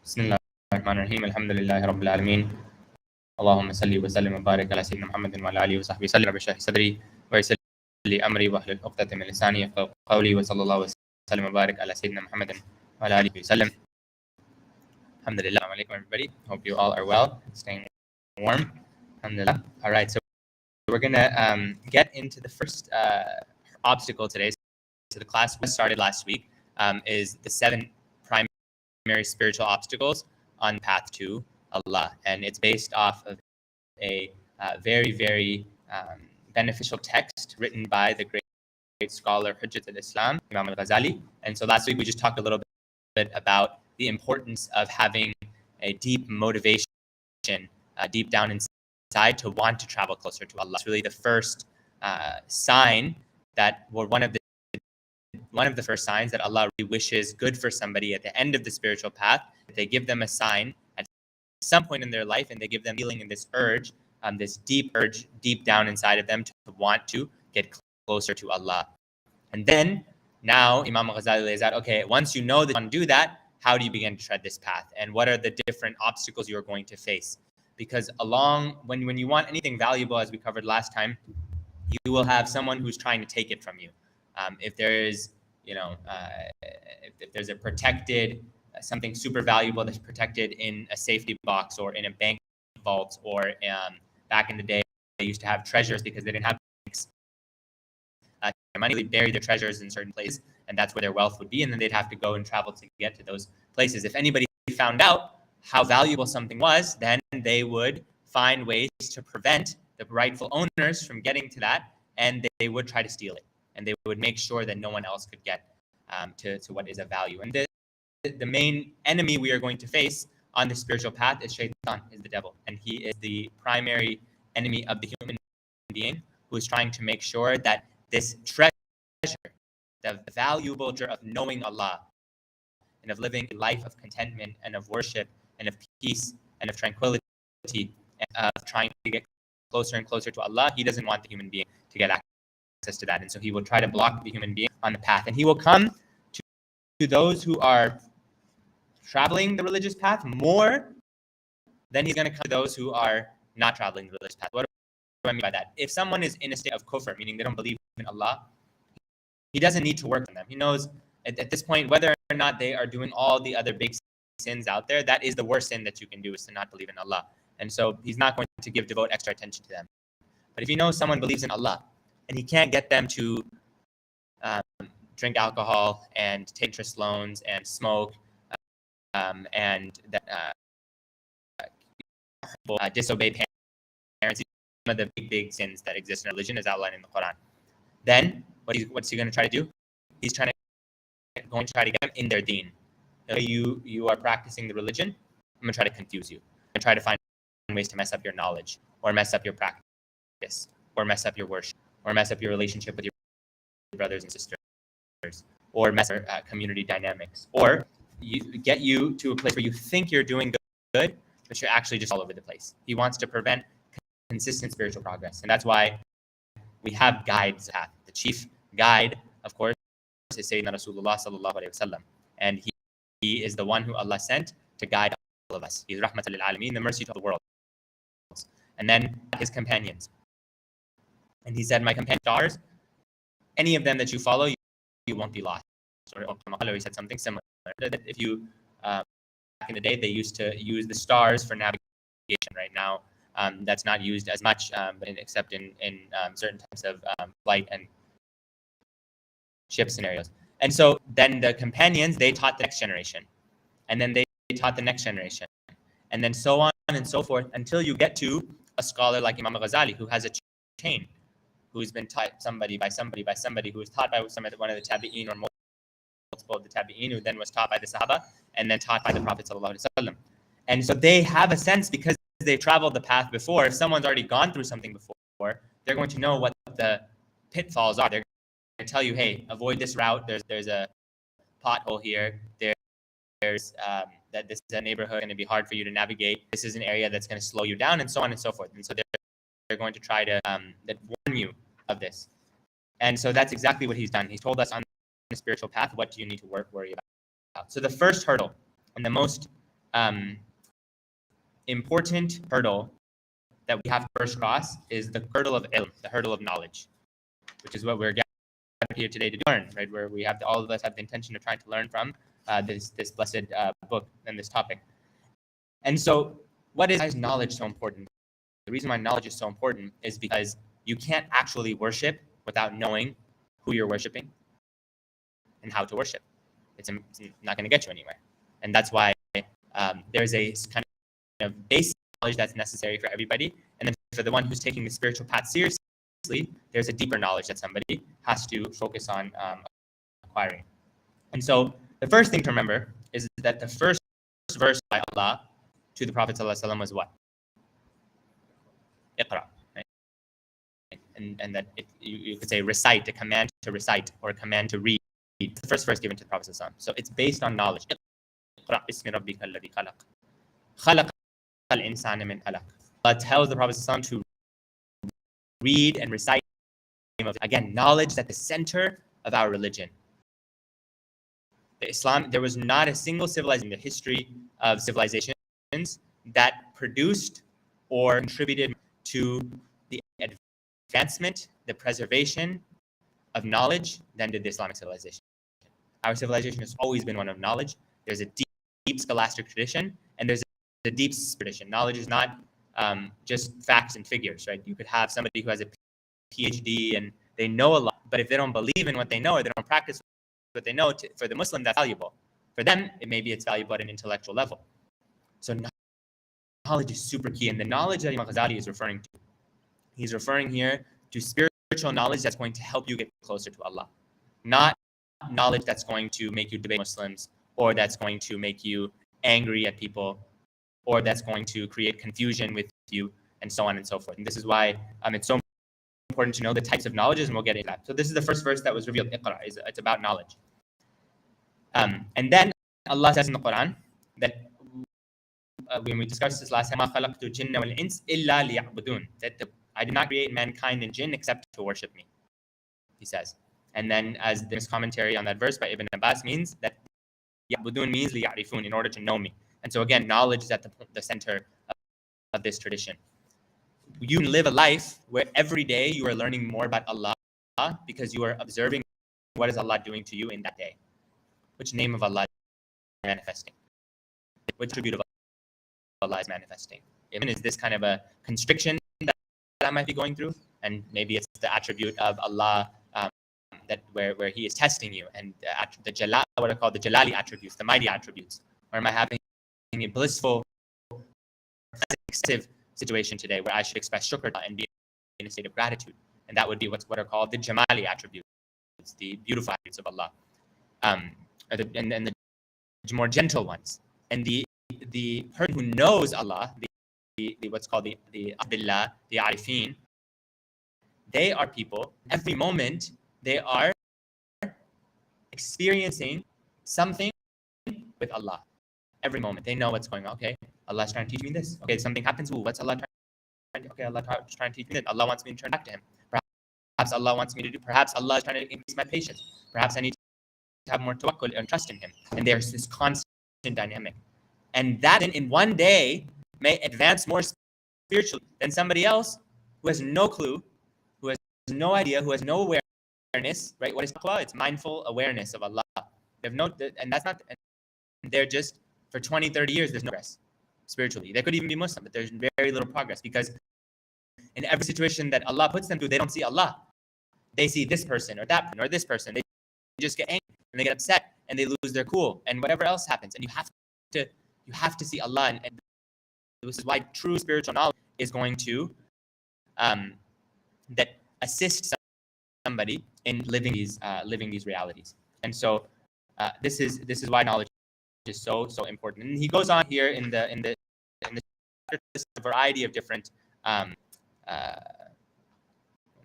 بسم الله الرحمن الرحيم الحمد لله رب العالمين اللهم صل وسلم وبارك على سيدنا محمد وعلى اله وصحبه وسلم رب اشرح لي صدري ويسر لي امري واحلل عقدة من لساني يفقهوا قولي وصلى الله وسلم وبارك على سيدنا محمد وعلى اله وسلم. Alhamdulillah. Assalamu alaikum, everybody. Hope you all are well, staying warm. Alhamdulillah. All right, so we're gonna get into the first obstacle today. So the class we started last week is the 7 primary spiritual obstacles on the path to Allah, and it's based off of a very, very beneficial text written by the great scholar Hujjat al-Islam, Imam al-Ghazali. And so last week we just talked a little bit about the importance of having a deep motivation deep down inside to want to travel closer to Allah. It's really the first sign that, or one of the first signs that Allah really wishes good for somebody at the end of the spiritual path. They give them a sign at some point in their life, and they give them feeling in this urge, this deep urge deep down inside of them to want to get closer to Allah. And then now Imam al-Ghazali lays out, okay, once you know that you want to do that, how do you begin to tread this path? And what are the different obstacles you're going to face? Because when you want anything valuable, as we covered last time, you will have someone who's trying to take it from you. If there's if there's a protected, something super valuable that's protected in a safety box or in a bank vault, or back in the day, they used to have treasures because they didn't have banks. Money, they'd bury their treasures in certain places, and that's where their wealth would be, and then they'd have to go and travel to get to those places. If anybody found out how valuable something was, then they would find ways to prevent the rightful owners from getting to that, and they would try to steal it, and they would make sure that no one else could get to what is of value. And the main enemy we are going to face on the spiritual path is Shaitan, is the devil, and he is the primary enemy of the human being, who is trying to make sure that this treasure, the valuable treasure of knowing Allah and of living a life of contentment and of worship and of peace and of tranquility and of trying to get closer and closer to Allah, he doesn't want the human being to get access to that. And so he will try to block the human being on the path. And he will come to those who are traveling the religious path more than he's going to come to those who are not traveling the religious path. What do I mean by that? If someone is in a state of kufr, meaning they don't believe in Allah, he doesn't need to work on them. He knows at this point, whether or not they are doing all the other big sins out there, that is the worst sin that you can do, is to not believe in Allah. And so he's not going to devote extra attention to them. But if he knows someone believes in Allah and he can't get them to drink alcohol and take interest loans and smoke and disobey parents, one of the big sins that exist in religion is outlined in the Quran. Then what's he going to try to do? He's going to try to get them in their deen. You are practicing the religion, I'm going to try to confuse you. I'm going to try to find ways to mess up your knowledge, or mess up your practice, or mess up your worship, or mess up your relationship with your brothers and sisters, or mess up community dynamics, or get you to a place where you think you're doing good, but you're actually just all over the place. He wants to prevent consistent spiritual progress. And that's why we have guides. The chief guide, of course, is Sayyidina Rasulullah sallallahu alaihi wasallam. And he is the one who Allah sent to guide all of us. He's Rahmatul lil Alameen, the mercy to the world. And then his companions. And he said, my companion stars, any of them that you follow, you won't be lost. Or he said something similar. That if you, back in the day, they used to use the stars for navigation. Right now, that's not used as much, except in certain types of flight and ship scenarios. And so then the companions, they taught the next generation. And then they taught the next generation. And then so on and so forth, until you get to a scholar like Imam al-Ghazali, who has a chain, who's been taught somebody by somebody by somebody, who was taught by one of the tabi'een or multiple of the tabi'een, who then was taught by the Sahaba, and then taught by the Prophet sallallahu alaihi wasallam. And so they have a sense, because they've traveled the path before. If someone's already gone through something before, they're going to know what the pitfalls are. They're going to tell you, hey, avoid this route. There's a pothole here. There's that this is a neighborhood going to be hard for you to navigate. This is an area that's going to slow you down, and so on and so forth. And so they're going to try to warn you of this. And so that's exactly what he's done. He's told us on the spiritual path, what do you need to worry about? So the first hurdle, and the most important hurdle that we have to first cross is the hurdle of ilm, the hurdle of knowledge, which is what we're gathered here today to learn, right? Where we have all of us have the intention of trying to learn from this blessed book and this topic. And so, why is knowledge so important? The reason why knowledge is so important is because you can't actually worship without knowing who you're worshiping and how to worship. It's not going to get you anywhere. And that's why there's a kind of basic knowledge that's necessary for everybody. And then for the one who's taking the spiritual path seriously, there's a deeper knowledge that somebody has to focus on acquiring. And so the first thing to remember is that the first verse by Allah to the Prophet ﷺ was what? Iqra. Right? And that you could say recite, a command to recite or a command to read. The first verse given to the Prophet ﷺ. So it's based on knowledge. Iqra bismi rabbika alladhi khalaq. Khalaqa al-insana min alaq. Allah tells the Prophet ﷺ to read and recite. Again, knowledge is at the center of our religion. There was not a single civilization in the history of civilizations that produced or contributed to the advancement, the preservation of knowledge than did the Islamic civilization. Our civilization has always been one of knowledge. There's a deep scholastic tradition, and there's a deep tradition. Knowledge is not just facts and figures, right? You could have somebody who has a PhD and they know a lot, but if they don't believe in what they know or they don't practice what they know, for the Muslim, that's valuable. For them, it's valuable at an intellectual level. So knowledge is super key. And the knowledge that Imam Ghazali is referring to, he's referring here to spiritual knowledge that's going to help you get closer to Allah. Not knowledge that's going to make you debate Muslims, or that's going to make you angry at people, or that's going to create confusion with you, and so on and so forth. And this is why it's so important to know the types of knowledges, and we'll get into that. So this is the first verse that was revealed. Iqra, it's about knowledge. And then Allah says in the Quran that when we discussed this last time, that I did not create mankind and jinn except to worship me, he says. And then as this commentary on that verse by Ibn Abbas means that ya'budun means liya'rifun, in order to know me. And so again, knowledge is at the center of this tradition. You can live a life where every day you are learning more about Allah because you are observing what is Allah doing to you in that day. Which name of Allah is manifesting? Which attribute of Allah is manifesting? Even is this kind of a constriction that I might be going through? And maybe it's the attribute of Allah that where He is testing you, and the jalal, what I call the jalali attributes, the mighty attributes. Or am I having a blissful, situation today where I should express shukr and be in a state of gratitude? And that would be what are called the jamali attributes, the beautiful attributes of Allah, and the more gentle ones. And the person who knows Allah, the what's called the Abdullah, the Arifin, they are people, every moment they are experiencing something with Allah. Every moment they know what's going on. Okay, Allah's trying to teach me this. Okay, something happens. Ooh, what's Allah trying to? Okay, Allah is trying to teach me that. Allah wants me to turn back to Him. Perhaps Allah wants me to do. Perhaps Allah is trying to increase my patience. Perhaps I need to have more tawakkul and trust in Him. And there's this constant dynamic, and that in one day may advance more spiritually than somebody else who has no clue, who has no idea, who has no awareness. Right? What is taqwa? It's mindful awareness of Allah. They have no, and that's not. And they're just for 20, 30 years. There's no progress spiritually. They could even be Muslim, but there's very little progress because in every situation that Allah puts them through, they don't see Allah. They see this person or that person or this person. They just get angry and they get upset and they lose their cool and whatever else happens. And you have to see Allah. And this is why true spiritual knowledge is going to that assist somebody in living these realities. And so this is why knowledge is so important. And he goes on here in the a variety of different one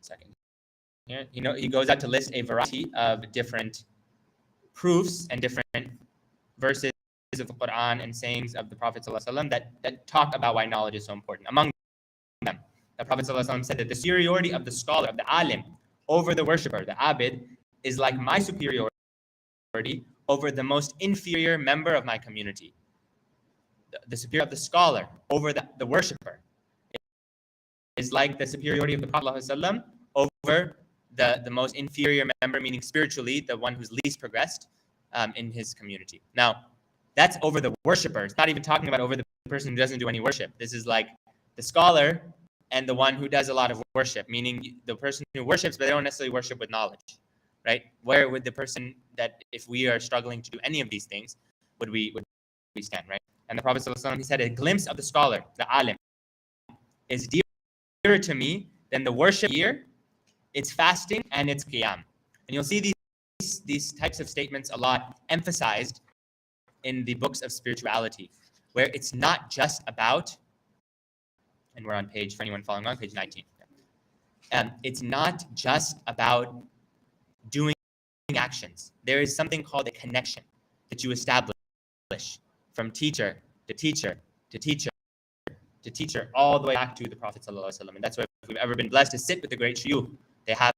second here. He goes out to list a variety of different proofs and different verses of the Quran and sayings of the Prophet ﷺ that talk about why knowledge is so important. Among them, the Prophet ﷺ said that the superiority of the scholar, of the alim, over the worshipper, the abid, is like my superiority over the most inferior member of my community. the superiority of the scholar over the worshipper is like the superiority of the Prophet ﷺ over the most inferior member, meaning spiritually, the one who's least progressed in his community. Now, that's over the worshipper. It's not even talking about over the person who doesn't do any worship. This is like the scholar and the one who does a lot of worship, meaning the person who worships, but they don't necessarily worship with knowledge, right? Where would the person that, if we are struggling to do any of these things, would we stand, right? And the Prophet ﷺ, he said, a glimpse of the scholar, the alim, is dearer to me than the worship year, its fasting, and its qiyam. And you'll see these types of statements a lot emphasized in the books of spirituality, where it's not just about, and we're on page, for anyone following on, page 19. It's not just about doing actions. There is something called a connection that you establish from teacher to teacher to teacher to teacher, all the way back to the Prophet ﷺ. And that's why if we've ever been blessed to sit with the great shuyukh, they have,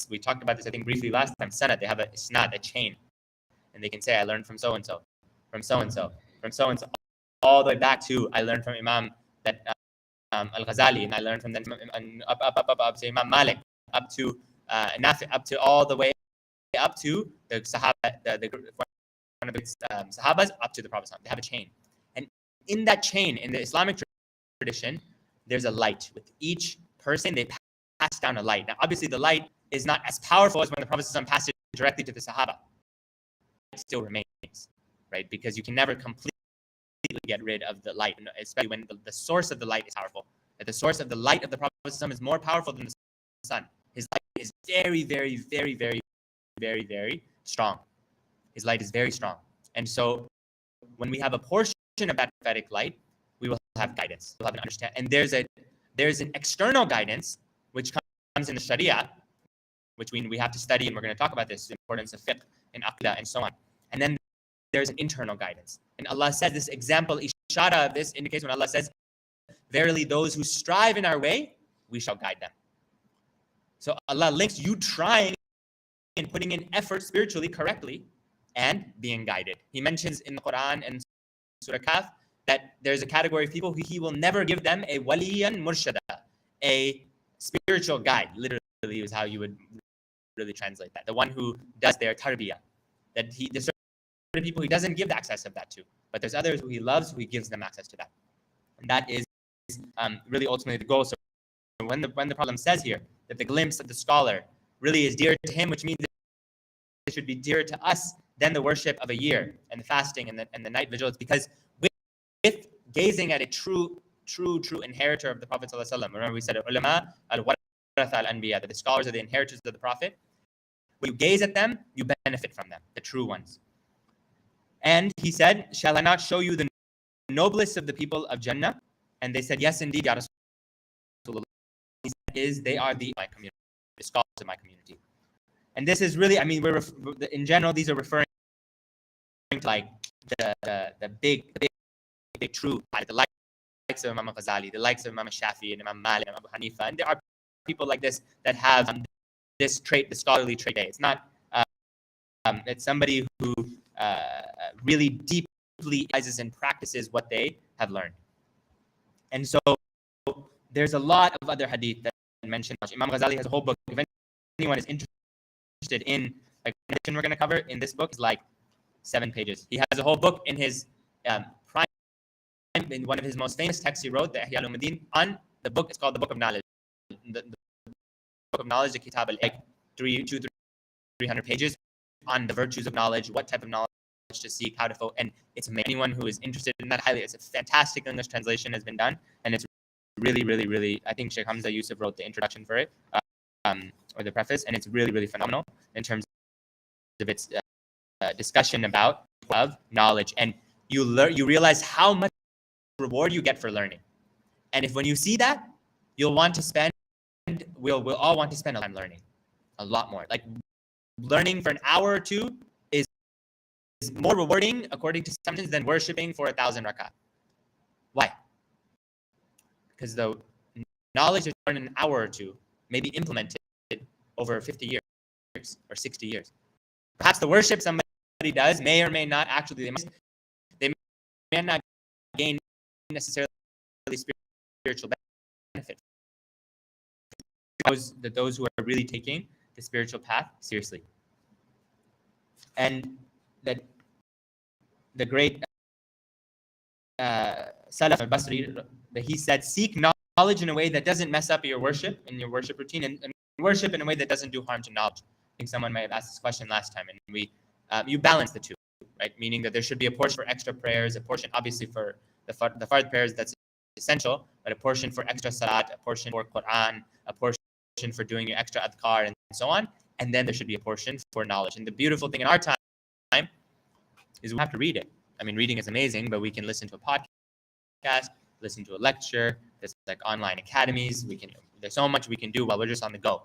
we talked about this I think briefly last time, sanad, they have a isnad, a chain, and they can say, I learned from so-and-so, from so-and-so, from so-and-so, all the way back to, I learned from Imam that al-Ghazali, and I learned from them up to Imam Malik, up to Nafi, up to all the way up to the Sahaba, one of the Sahabas, up to the Prophet. They have a chain. And in that chain, in the Islamic tradition, there's a light. With each person, they pass down a light. Now, obviously, the light is not as powerful as when the Prophet passed it directly to the Sahaba. It still remains, right? Because you can never completely get rid of the light, especially when the source of the light is powerful. That the source of the light of the Prophet is more powerful than the sun. His light is very, very, very, very, very, very strong. His light is very strong. And so when we have a portion of that prophetic light, we will have guidance. We'll have an understanding. And there's an external guidance which comes in the Sharia, which we have to study, and we're going to talk about this, the importance of fiqh and aqidah and so on. And then there's an internal guidance. And Allah says this example, ishara of this indicates when Allah says, verily those who strive in our way, we shall guide them. So Allah links you trying and putting in effort spiritually correctly and being guided. He mentions in the Quran and Surah Kaf that there's a category of people who He will never give them a waliyan murshada, a spiritual guide. Literally is how you would really translate that. The one who does their tarbiyah. That there's certain people He doesn't give the access of that to, but there's others who He loves who He gives them access to that. And that is really ultimately the goal. So when the problem says here that the glimpse of the scholar really is dear to him, which means it should be dearer to us than the worship of a year and the fasting and the night vigils, because with gazing at a true inheritor of the Prophet ﷺ, remember we said ulama al-waratha al-anbiya, that the scholars are the inheritors of the Prophet. When you gaze at them, you benefit from them, the true ones. And he said, shall I not show you the noblest of the people of Jannah? And they said, yes, indeed, Ya Rasulullah. He said, they are my community, the scholars of my community. And this is really, I mean, in general, these are referring to like the big true, like the likes of Imam al-Ghazali, the likes of Imam Shafi and Imam Malik and Abu Hanifa. And there are people like this that have this trait, the scholarly trait. It's not, it's somebody who really deeply realizes and practices what they have learned. And so there's a lot of other hadith that mention. Imam Ghazali has a whole book. If anyone is interested in, like, the we're going to cover in this book is like 7 pages. He has a whole book in his prime, in one of his most famous texts he wrote, the Ihya al-Ulumuddin, on the book. It's called the Book of Knowledge. The Book of Knowledge, the Kitab al-Ilm, 300 pages on the virtues of knowledge, what type of knowledge to seek, how to focus. And it's anyone who is interested in that highly. It's a fantastic English translation has been done, and it's really, really, really. I think Sheikh Hamza Yusuf wrote the introduction for it, or the preface, and it's really, really phenomenal in terms of its discussion about of knowledge. And you realize how much reward you get for learning. And if when you see that, you'll want to spend. We'll all want to spend a time learning, a lot more. Like learning for an hour or two is more rewarding, according to some than worshiping for 1,000 rak'ah. Why? Because the knowledge that you learn in an hour or two may be implemented over 50 years or 60 years. Perhaps the worship somebody does may or may not actually, they may not gain necessarily spiritual benefit. Those who are really taking the spiritual path seriously. And that the great Salaf al-Basri, that he said, seek knowledge in a way that doesn't mess up your worship and your worship routine, and worship in a way that doesn't do harm to knowledge. I think someone might have asked this question last time, and you balance the two, right? Meaning that there should be a portion for extra prayers, a portion obviously for the fard prayers that's essential, but a portion for extra salat, a portion for Quran, a portion for doing your extra adhkar, and so on. And then there should be a portion for knowledge. And the beautiful thing in our time is we have to read it. I mean, reading is amazing, but we can listen to a podcast, listen to a lecture. There's like online academies. There's so much we can do while we're just on the go.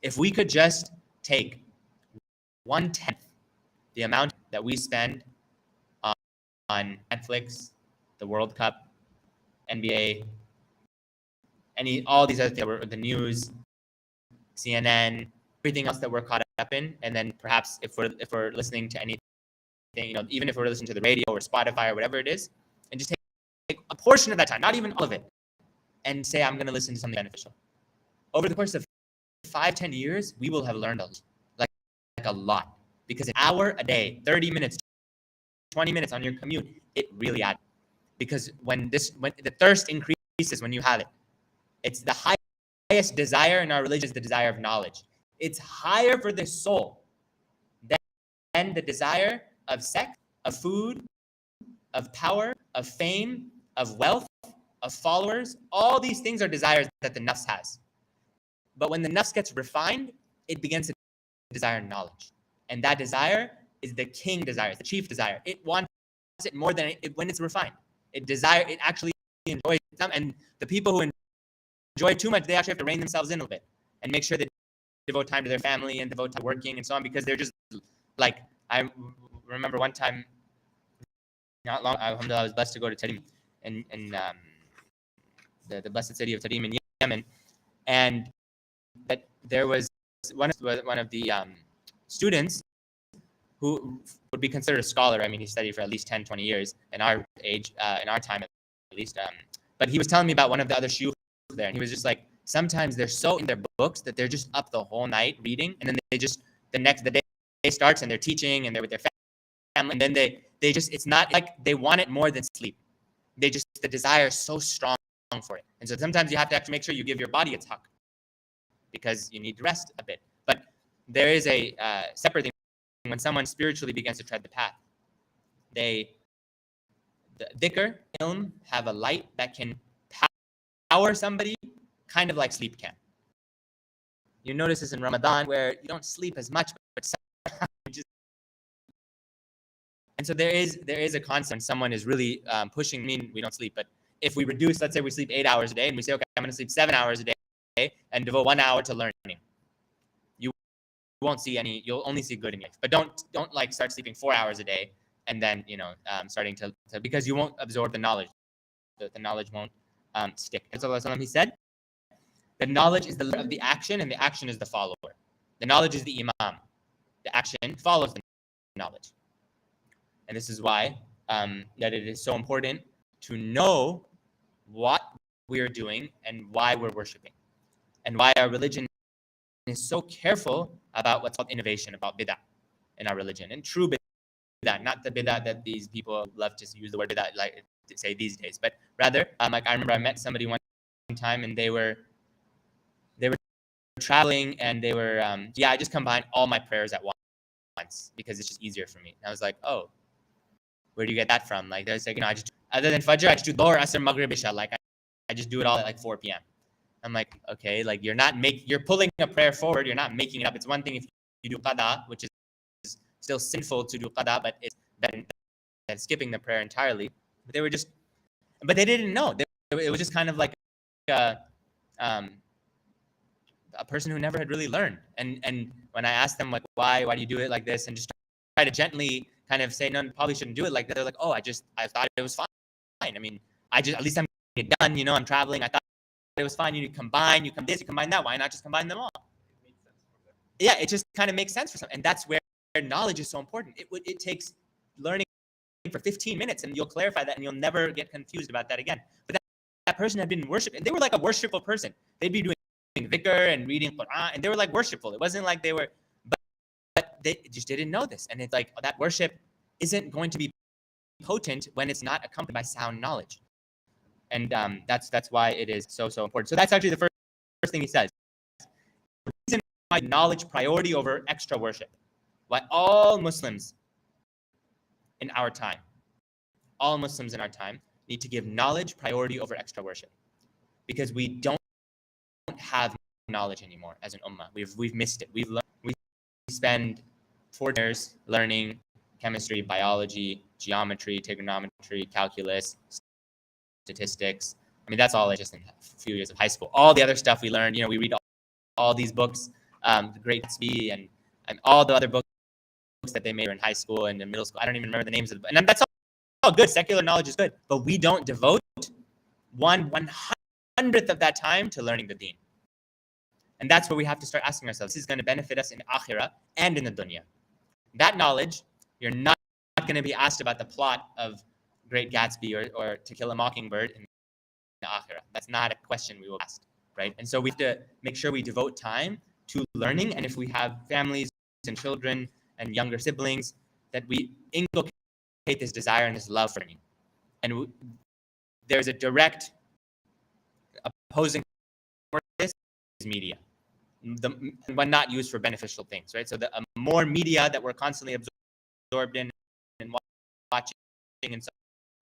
If we could just take 1/10 the amount that we spend on Netflix, the World Cup, NBA, all these other things, the news, CNN, everything else that we're caught up in, and then perhaps if we're listening to anything, even if we're listening to the radio or Spotify or whatever it is, and just take a portion of that time, not even all of it, and say, I'm going to listen to something beneficial. Over the course of 5-10 years, we will have learned like a lot, because an hour a day, 30 minutes, 20 minutes on your commute, it really adds. Because when the thirst increases when you have it, it's the highest desire in our religion is the desire of knowledge. It's higher for the soul than the desire of sex, of food, of power, of fame, of wealth, of followers. All these things are desires that the nafs has. But when the nafs gets refined, it begins to desire knowledge. And that desire is the king desire, it's the chief desire. It wants it more than when it's refined. It actually enjoys it. And the people who enjoy it too much, they actually have to rein themselves in a little bit and make sure they devote time to their family and devote time to working and so on, because they're just like, I remember one time, not long, alhamdulillah, I was blessed to go to Tarim in the blessed city of Tarim in Yemen, and that there was one of the students who would be considered a scholar. I mean, he studied for at least 10, 20 years in our age, in our time at least. But he was telling me about one of the other shuyukh there, and he was just like, sometimes they're so in their books that they're just up the whole night reading, and then they just, the day starts and they're teaching and they're with their family, and then they just, it's not like they want it more than sleep. The desire is so strong for it. And so sometimes you have to actually make sure you give your body its haqq, because you need to rest a bit. But there is a separate thing. When someone spiritually begins to tread the path, the dhikr, ilm, have a light that can power somebody kind of like sleep can. You notice this in Ramadan, where you don't sleep as much, but and so there is a concept when someone is really pushing. I mean, we don't sleep, but if we reduce, let's say we sleep 8 hours a day, and we say, okay, I'm going to sleep 7 hours a day and devote 1 hour to learning, you won't see any. You'll only see good in life. But don't like start sleeping 4 hours a day and then starting to because you won't absorb the knowledge. The knowledge won't stick. And so he said, the knowledge is the leader of the action, and the action is the follower. The knowledge is the imam. The action follows the knowledge. And this is why that it is so important to know what we are doing and why we're worshiping, and why our religion is so careful about what's called innovation, about bid'ah in our religion, and true bid'ah, not the bid'ah that these people love to use the word bid'ah like to say these days, but rather, like I remember I met somebody one time, and they were traveling, and they were I just combine all my prayers at once because it's just easier for me. And I was like, oh, where do you get that from? Like, there's like, I just, other than Fajr, I just do Dhuhr, Asr, Maghrib, Isha. Like, I just do it all at like 4 p.m. I'm like, okay, like you're pulling a prayer forward. You're not making it up. It's one thing if you do qada, which is still sinful to do qada, but it's better than skipping the prayer entirely. But they didn't know. It was just kind of like a person who never had really learned. And when I asked them like, why do you do it like this, and just try to gently kind of say, no, probably shouldn't do it like that, they're like, oh, I thought it was fine. I mean, at least I'm getting it done. I'm traveling. I thought it was fine. You combine this, you combine that. Why not just combine them all? Yeah, it just kind of makes sense for some. And that's where knowledge is so important. It takes learning for 15 minutes and you'll clarify that and you'll never get confused about that again. But that person had been worshiping. They were like a worshipful person. They'd be doing dhikr and reading Quran, and they were like worshipful. It wasn't like they were, but they just didn't know this. And it's like that worship isn't going to be potent when it's not accompanied by sound knowledge. And that's why it is so important. So that's actually the first thing he says. The reason why knowledge priority over extra worship. Why all Muslims in our time need to give knowledge priority over extra worship, because we don't have knowledge anymore as an ummah. We've missed it. We spend 4 years learning chemistry, biology, geometry, trigonometry, calculus, statistics. I mean, that's all just in a few years of high school. All the other stuff we learned, we read all these books, The Great Gatsby and all the other books that they made in high school and in middle school. I don't even remember the names of them. And that's all good. Secular knowledge is good. But we don't devote 1/100th of that time to learning the deen. And that's where we have to start asking ourselves, this is going to benefit us in akhirah and in the dunya. That knowledge, you're not going to be asked about the plot of Great Gatsby or To Kill a Mockingbird in the akhirah. That's not a question we will ask, right? And so we have to make sure we devote time to learning. And if we have families and children and younger siblings, that we inculcate this desire and this love for learning. And there's a direct opposing force to this is media. But not used for beneficial things, right? So the more media that we're constantly absorbed in and watching and so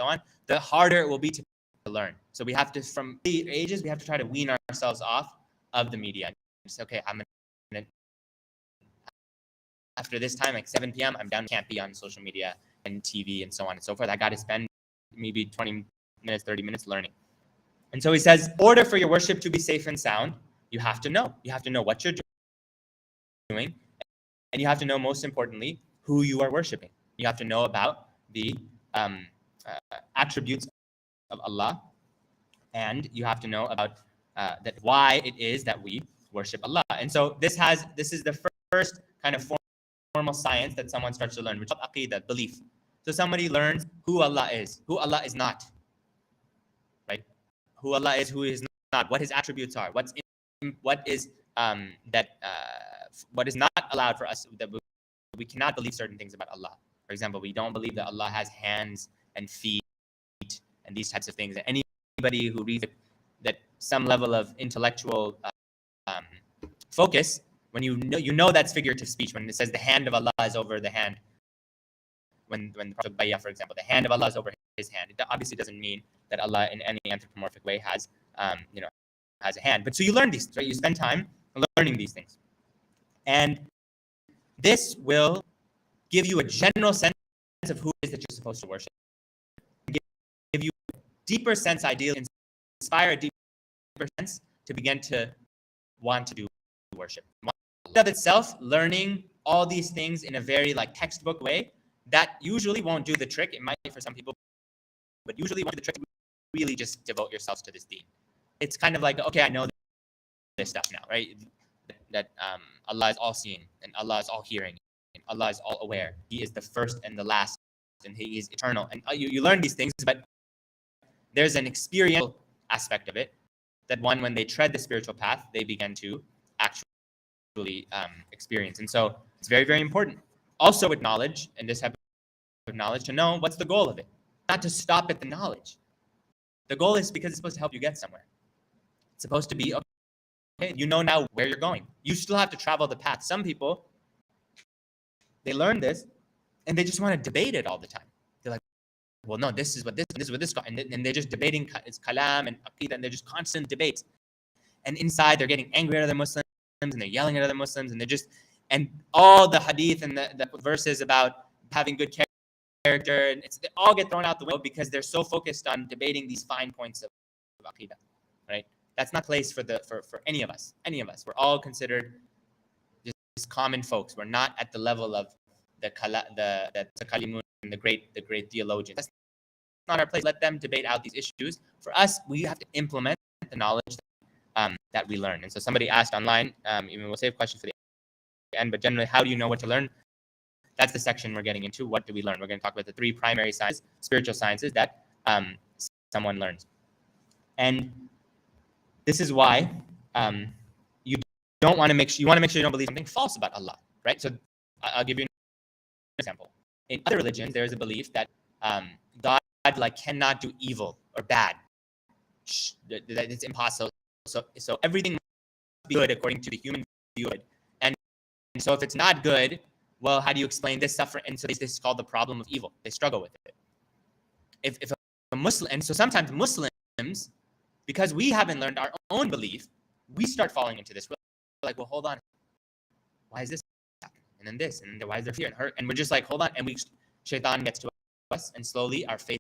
on, the harder it will be to learn. So we have to, from the ages, we have to try to wean ourselves off of the media. Just, okay, I'm gonna, after this time, like 7 p.m., I'm done. Can't be on social media and TV and so on and so forth. I got to spend maybe 20 minutes, 30 minutes learning. And so he says, in order for your worship to be safe and sound, you have to know. You have to know what you're doing. And you have to know, most importantly, who you are worshiping. You have to know about the attributes of Allah. And you have to know about that why it is that we worship Allah. And so this is the first kind of formal science that someone starts to learn, which is aqidah, belief. So somebody learns who Allah is not. Right? Who Allah is, who is not, what his attributes are, what is not allowed for us, that we cannot believe certain things about Allah. For example, we don't believe that Allah has hands and feet and these types of things. And anybody who reads that some level of intellectual focus, when you know that's figurative speech, when it says the hand of Allah is over the hand, when the Prophet Bayah, for example, the hand of Allah is over his hand, it obviously doesn't mean that Allah in any anthropomorphic way has has a hand. But so you learn these, right? You spend time learning these things. And this will give you a general sense of who it is that you're supposed to worship. Give you a deeper sense, ideally, inspire a deeper sense to begin to want to do worship. Of itself, learning all these things in a very textbook way, that usually won't do the trick. It might for some people, but usually won't do the trick. Really just devote yourselves to this deen. It's kind of like, okay, I know this stuff now, right? That Allah is all seeing and Allah is all hearing and Allah is all aware. He is the first and the last and He is eternal. And you learn these things, but there's an experiential aspect of it that when they tread the spiritual path, they begin to actually experience. And so it's very, very important. Also with knowledge, and this type of knowledge, to know what's the goal of it. Not to stop at the knowledge. The goal is because it's supposed to help you get somewhere. It's supposed to be, okay, you know now where you're going. You still have to travel the path. Some people, they learn this, and they just want to debate it all the time. They're like, well, no, this is what this is what this, and they're just debating. It's kalam and aqidah, and they're just constant debates. And inside, they're getting angry at other Muslims, and they're yelling at other Muslims, and all the hadith and the verses about having good character, and they all get thrown out the window because they're so focused on debating these fine points of aqidah, right? That's not place for any of us. Any of us, we're all considered just common folks. We're not at the level of the Kalimun and the great theologians. That's not our place. Let them debate out these issues. For us, we have to implement the knowledge that we learn. And so somebody asked online, even we'll save questions for the end, but generally, how do you know what to learn? That's the section we're getting into. What do we learn? We're going to talk about the three primary sciences, spiritual sciences that someone learns. And this is why you don't want to make sure, you want to make sure you don't believe something false about Allah, right? So I'll give you an example. In other religions, there is a belief that God cannot do evil or bad. That it's impossible. So everything must be good according to the human view of it. And so if it's not good, well, how do you explain this suffering? And so this is called the problem of evil. They struggle with it. If a Muslim, and so sometimes Muslims, because we haven't learned our own belief, we start falling into this. We're like, well, hold on. Why is this happening? And then this, and then why is there fear and hurt? And we're just like, hold on. And shaitan gets to us, and slowly our faith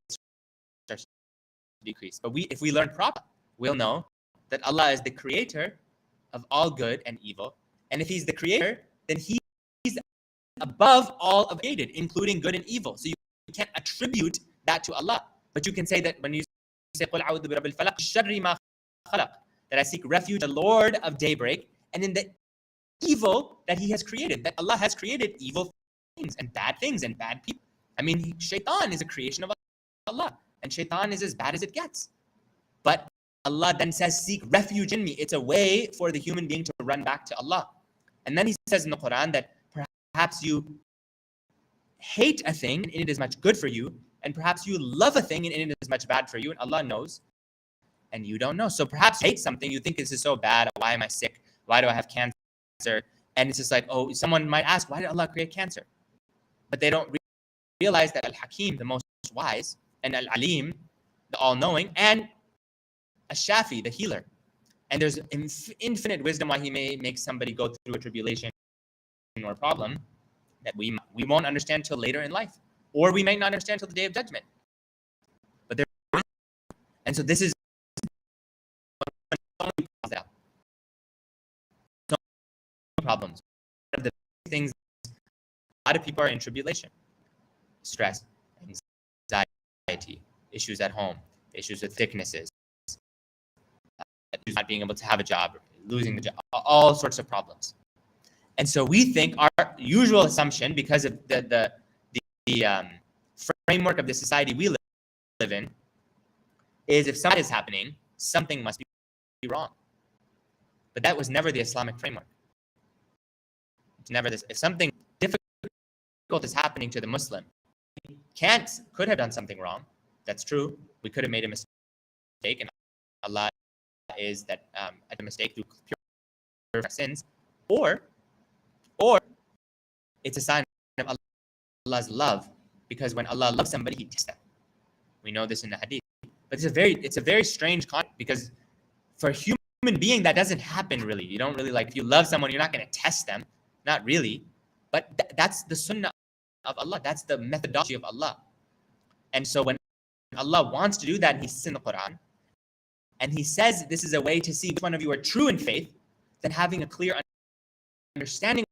starts to decrease. But if we learn properly, we'll know that Allah is the creator of all good and evil. And if he's the creator, then he's above all of created, including good and evil. So you can't attribute that to Allah. But you can say that when you say, قُلْ أَعُوذُ بِرَبِّ الْفَلَقِ شَرِّ مَا خَلَقَ, that I seek refuge, the Lord of daybreak, and in the evil that he has created, that Allah has created evil things and bad people. I mean, shaitan is a creation of Allah, and shaitan is as bad as it gets. But Allah then says, seek refuge in me. It's a way for the human being to run back to Allah. And then he says in the Quran that perhaps you hate a thing and it is much good for you, and perhaps you love a thing and it is much bad for you, and Allah knows and you don't know. So perhaps you hate something, you think this is so bad, why am I sick? Why do I have cancer? And it's just like, oh, someone might ask, why did Allah create cancer? But they don't realize that Al-Hakim, the most wise, and Al-Alim, the all-knowing, and Al-Shafi, the healer. And there's infinite wisdom why he may make somebody go through a tribulation or a problem that we won't understand till later in life. Or we might not understand till the day of judgment. But there, and so this is problems. One of the things, a lot of people are in tribulation, stress, anxiety, issues at home, issues with sicknesses, not being able to have a job, losing the job, all sorts of problems. And so we think our usual assumption, because of the framework of the society we live in, is if something is happening, something must be wrong. But that was never the Islamic framework. It's never this. If something difficult is happening to the Muslim, could have done something wrong. That's true. We could have made a mistake, and Allah is that a mistake through pure sins, or it's a sign of Allah's love, because when Allah loves somebody, He tests them. We know this in the Hadith. But it's a very strange concept, because for a human being that doesn't happen really. You don't really, like, if you love someone, you're not going to test them, not really. But that's the sunnah of Allah. That's the methodology of Allah. And so when Allah wants to do that, He says in the Quran, and He says this is a way to see which one of you are true in faith, then having a clear understanding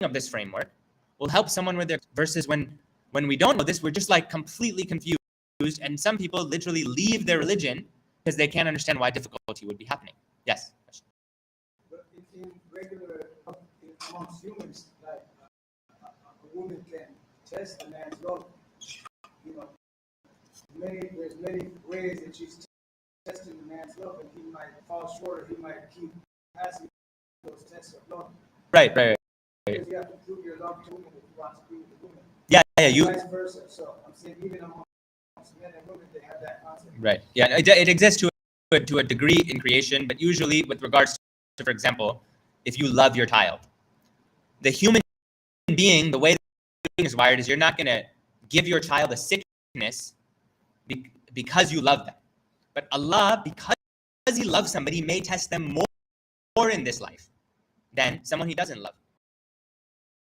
of this framework will help someone with their, versus when we don't know this, we're just like completely confused, and some people literally leave their religion because they can't understand why difficulty would be happening. Yes? But in regular, amongst humans, like a woman can test a man's love. You know, there's many ways that she's testing the man's love, and he might fall short, or he might keep passing those tests of love. Right. Because you have to prove your love to a woman if you want to be with a woman. Yeah. Vice versa. So I'm saying even amongst men and women, they have that concept. Right. Yeah. It exists to a degree in creation, but usually with regards to, for example, if you love your child, the human being, the way the being is wired is you're not going to give your child a sickness because you love them. But Allah, because He loves somebody, may test them more in this life than someone He doesn't love.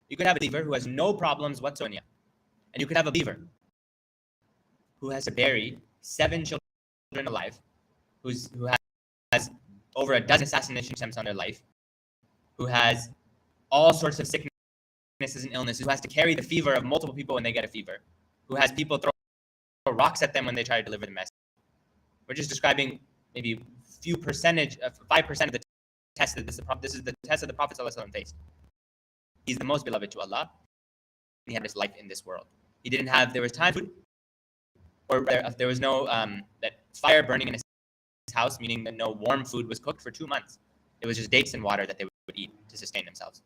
You could have a believer who has no problems whatsoever, and you could have a believer who has to bury 7 children alive, who has over a dozen assassination attempts on their life, who has all sorts of sicknesses and illnesses, who has to carry the fever of multiple people when they get a fever, who has people throw rocks at them when they try to deliver the message. We're just describing maybe few percentage, 5% of the test that this is the test of the Prophet ﷺ faced. He's the most beloved to Allah. he had his life in this world. He didn't have, there was time food, or there was no that fire burning in his house, meaning that no warm food was cooked for 2 months. It was just dates and water that they would eat to sustain themselves.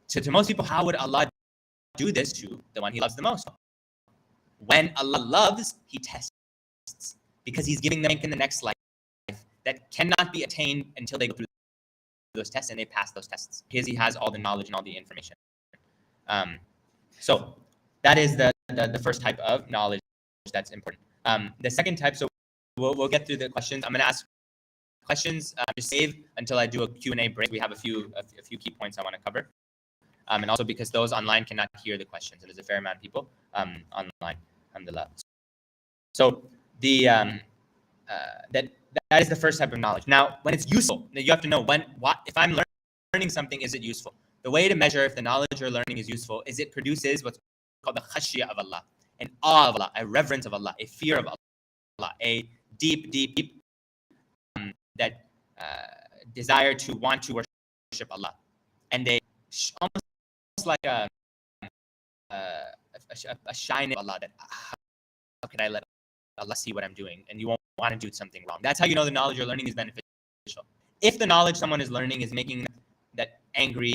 So to most people, how would Allah do this to the one he loves the most? When Allah loves, he tests, because he's giving them in the next life that cannot be attained until they go through those tests and they pass those tests, because he has all the knowledge and all the information. So that is the first type of knowledge that's important. The second type, so we'll get through the questions. I'm going to ask questions, just save until I do a Q&A break. We have a few key points I want to cover. And also because those online cannot hear the questions. And there's a fair amount of people online, alhamdulillah. So the that is the first type of knowledge. Now, when it's useful, you have to know if I'm learning something, is it useful? The way to measure if the knowledge you're learning is useful is it produces what's called the khashya of Allah, an awe of Allah, a reverence of Allah, a fear of Allah, a deep that desire to want to worship Allah, and they almost like a shyness of Allah, that how could I let Allah see what I'm doing, and you won't want to do something wrong. That's how you know the knowledge you're learning is beneficial. If the knowledge someone is learning is making that angry,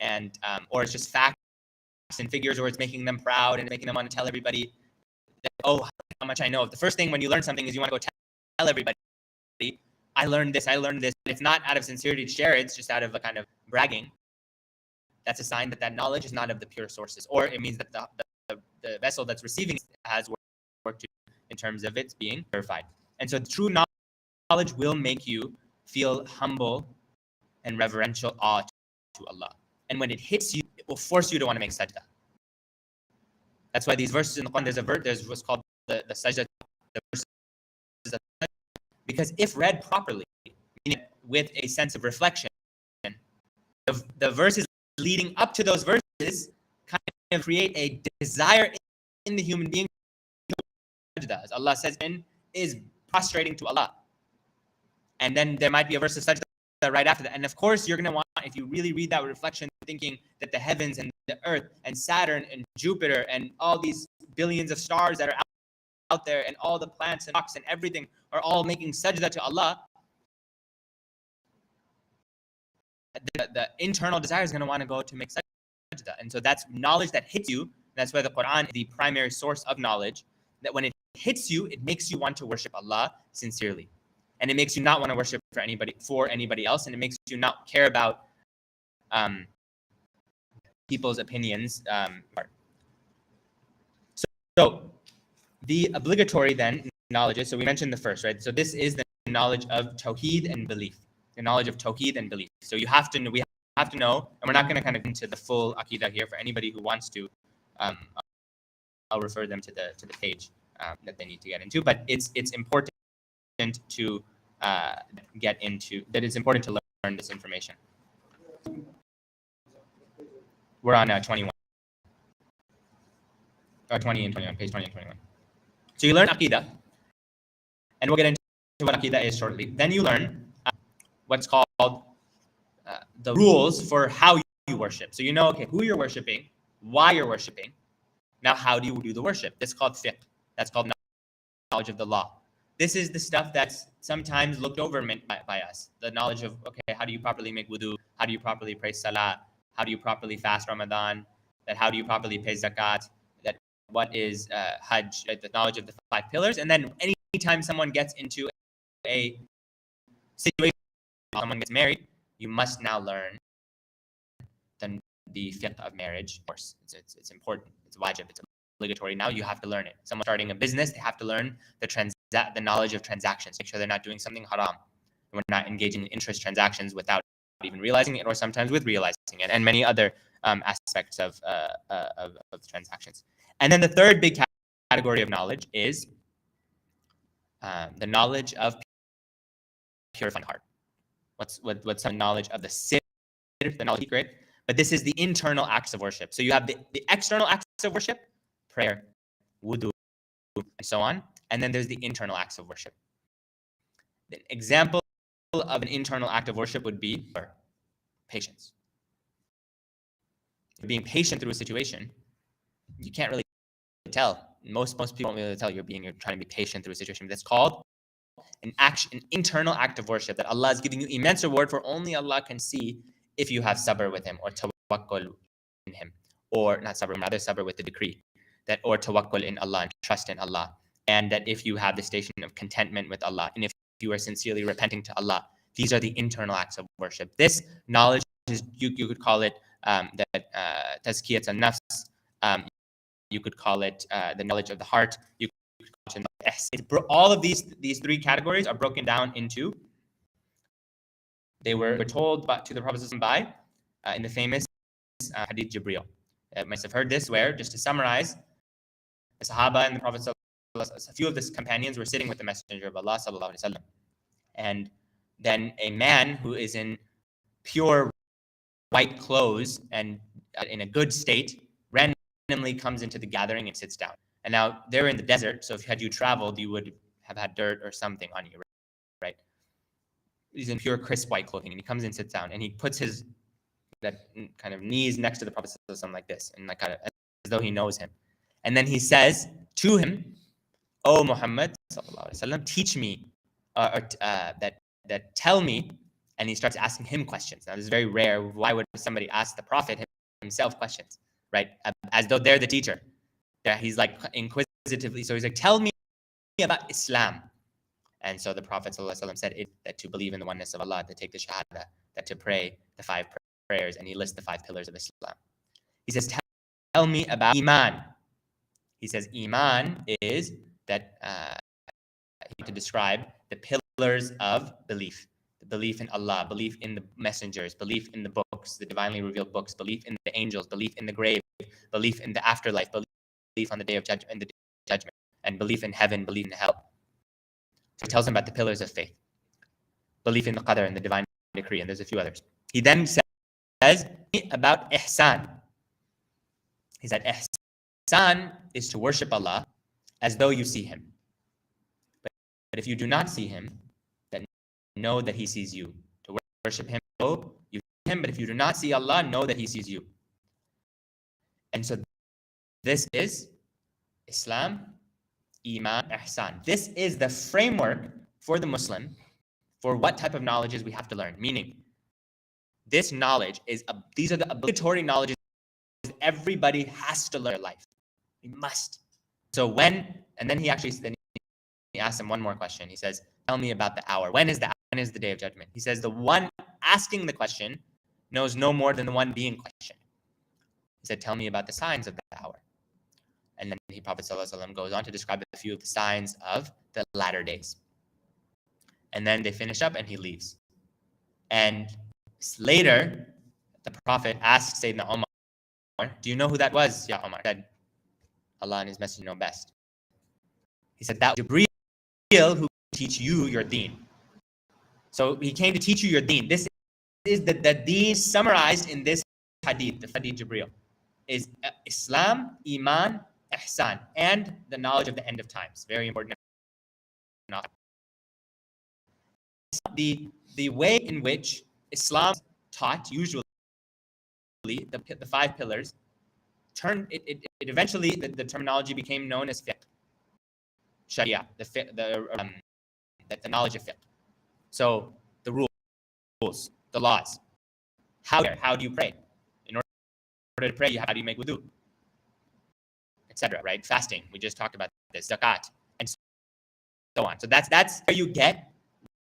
and or it's just facts and figures, or it's making them proud and making them want to tell everybody that, oh, how much I know. The first thing when you learn something is you want to go tell everybody, I learned this. It's not out of sincerity to share it, it's just out of a kind of bragging. That's a sign that that knowledge is not of the pure sources, or it means that the vessel that's receiving has worked in terms of its being purified. And so true knowledge will make you feel humble and reverential awe to Allah. And when it hits you, it will force you to want to make sajda. That's why these verses in the Quran, there's what's called the sajda, the verses of sajda, because if read properly, meaning with a sense of reflection, the verses leading up to those verses kind of create a desire in the human being. As Allah says, is prostrating to Allah. And then there might be a verse of sajda right after that. And of course, you're going to want, if you really read that with reflection, thinking that the heavens and the earth and Saturn and Jupiter and all these billions of stars that are out there and all the plants and rocks and everything are all making sajda to Allah, the internal desire is going to want to go to make sajda. And so that's knowledge that hits you. That's why the Quran is the primary source of knowledge, that when it hits you, it makes you want to worship Allah sincerely. And it makes you not want to worship for anybody else, and it makes you not care about people's opinions. So the obligatory then knowledge is, so we mentioned the first, right? So this is the knowledge of tawheed and belief. The knowledge of tawheed and belief. So we have to know, and we're not going to kind of get into the full aqidah here. For anybody who wants to, I'll refer them to the page that they need to get into. But it's important to get into, that it's important to learn this information. We're on 21. Or 20 and 21, page 20 and 21. So you learn aqidah, and we'll get into what aqidah is shortly. Then you learn what's called the rules for how you worship. So you know, okay, who you're worshiping, why you're worshiping. Now, how do you do the worship? This is called fiqh. That's called knowledge of the law. This is the stuff that's sometimes looked over by us. The knowledge of, okay, how do you properly make wudu? How do you properly pray salah? How do you properly fast Ramadan? That how do you properly pay zakat? That what is hajj? Right? The knowledge of the 5 pillars. And then anytime someone gets into a situation, someone gets married, you must now learn the fiqh of marriage. Of course, it's important. It's wajib. It's obligatory. Now you have to learn it. Someone starting a business, they have to learn the knowledge of transactions. Make sure they're not doing something haram. We're not engaging in interest transactions without even realizing it, or sometimes with realizing it, and many other aspects of transactions. And then the third big category of knowledge is the knowledge of purifying heart. What's some knowledge of the sin, the knowledge secret, but this is the internal acts of worship. So you have the external acts of worship, prayer, wudu, and so on. And then there's the internal acts of worship. The example of an internal act of worship would be patience. being patient through a situation, you can't really tell. Most people don't really tell you're trying to be patient through a situation. That's called an internal act of worship that Allah is giving you immense reward for. Only Allah can see if you have sabr with Him, or tawakkul in Him, or not sabr, rather sabr with the decree, that, or tawakkul in Allah, and trust in Allah, and that if you have the station of contentment with Allah, and if you are sincerely repenting to Allah, these are the internal acts of worship. This knowledge is, you could call it tazkiyat al-nafs. You could call it the knowledge of the heart. You could call it all of these three categories are broken down into. They were told to the Prophet by in the famous hadith Jibreel. You must have heard this, where, just to summarize, the Sahaba and the Prophet, a few of the companions were sitting with the Messenger of Allah sallallahu alaihi wasallam, and then a man who is in pure white clothes and in a good state randomly comes into the gathering and sits down. And now they're in the desert, so had you traveled, you would have had dirt or something on you, right? He's in pure crisp white clothing, and he comes in, sits down, and he puts his that kind of knees next to the Prophet like this, and like kind of as though he knows him. And then he says to him, "Oh Muhammad sallallahu alaihi wasallam, teach me, that tell me." And he starts asking him questions. Now this is very rare. Why would somebody ask the Prophet himself questions, right? As though they're the teacher. Yeah, he's like inquisitively. So he's like, "Tell me about Islam." And so the Prophet ﷺ said that to believe in the oneness of Allah, to take the shahada, that to pray the 5 prayers, and he lists the 5 pillars of Islam. He says, "Tell me about Iman." He says, Iman is that to describe the pillars of belief. The belief in Allah, belief in the messengers, belief in the books, the divinely revealed books, belief in the angels, belief in the grave, belief in the afterlife, belief on the day of judgment, and belief in heaven, belief in hell. So he tells him about the pillars of faith, belief in the qadr and the divine decree, and there's a few others. He then says about ihsan. He said ihsan is to worship Allah as though you see Him. But if you do not see Him, then know that He sees you. To worship Him, know you see Him, but if you do not see Allah, know that He sees you. And so this is Islam, Iman, Ihsan. This is the framework for the Muslim for what type of knowledges we have to learn. Meaning, this knowledge these are the obligatory knowledges everybody has to learn in life. We must. So then he asks him one more question. He says, "Tell me about the hour. When is the day of judgment?" He says, the one asking the question knows no more than the one being questioned. He said, "Tell me about the signs of the hour." And then the Prophet ﷺ goes on to describe a few of the signs of the latter days. And then they finish up and he leaves. And later, the Prophet asks Sayyidina Umar, "Do you know who that was, Ya Umar?" He said, "Allah and His Messenger know best." He said, "That was Jibreel who teach you your deen." So he came to teach you your deen. This is the deen summarized in this hadith, the hadith Jibreel, is Islam, Iman, Ihsan, and the knowledge of the end of times. Very important. The way in which Islam taught, usually the 5 pillars, it eventually the terminology became known as fiqh, Sharia, the knowledge of fiqh. So the rules, the laws, how do you pray? In order to pray, how do you make wudu, etc. Right? Fasting. We just talked about this. Zakat, and so on. So that's where you get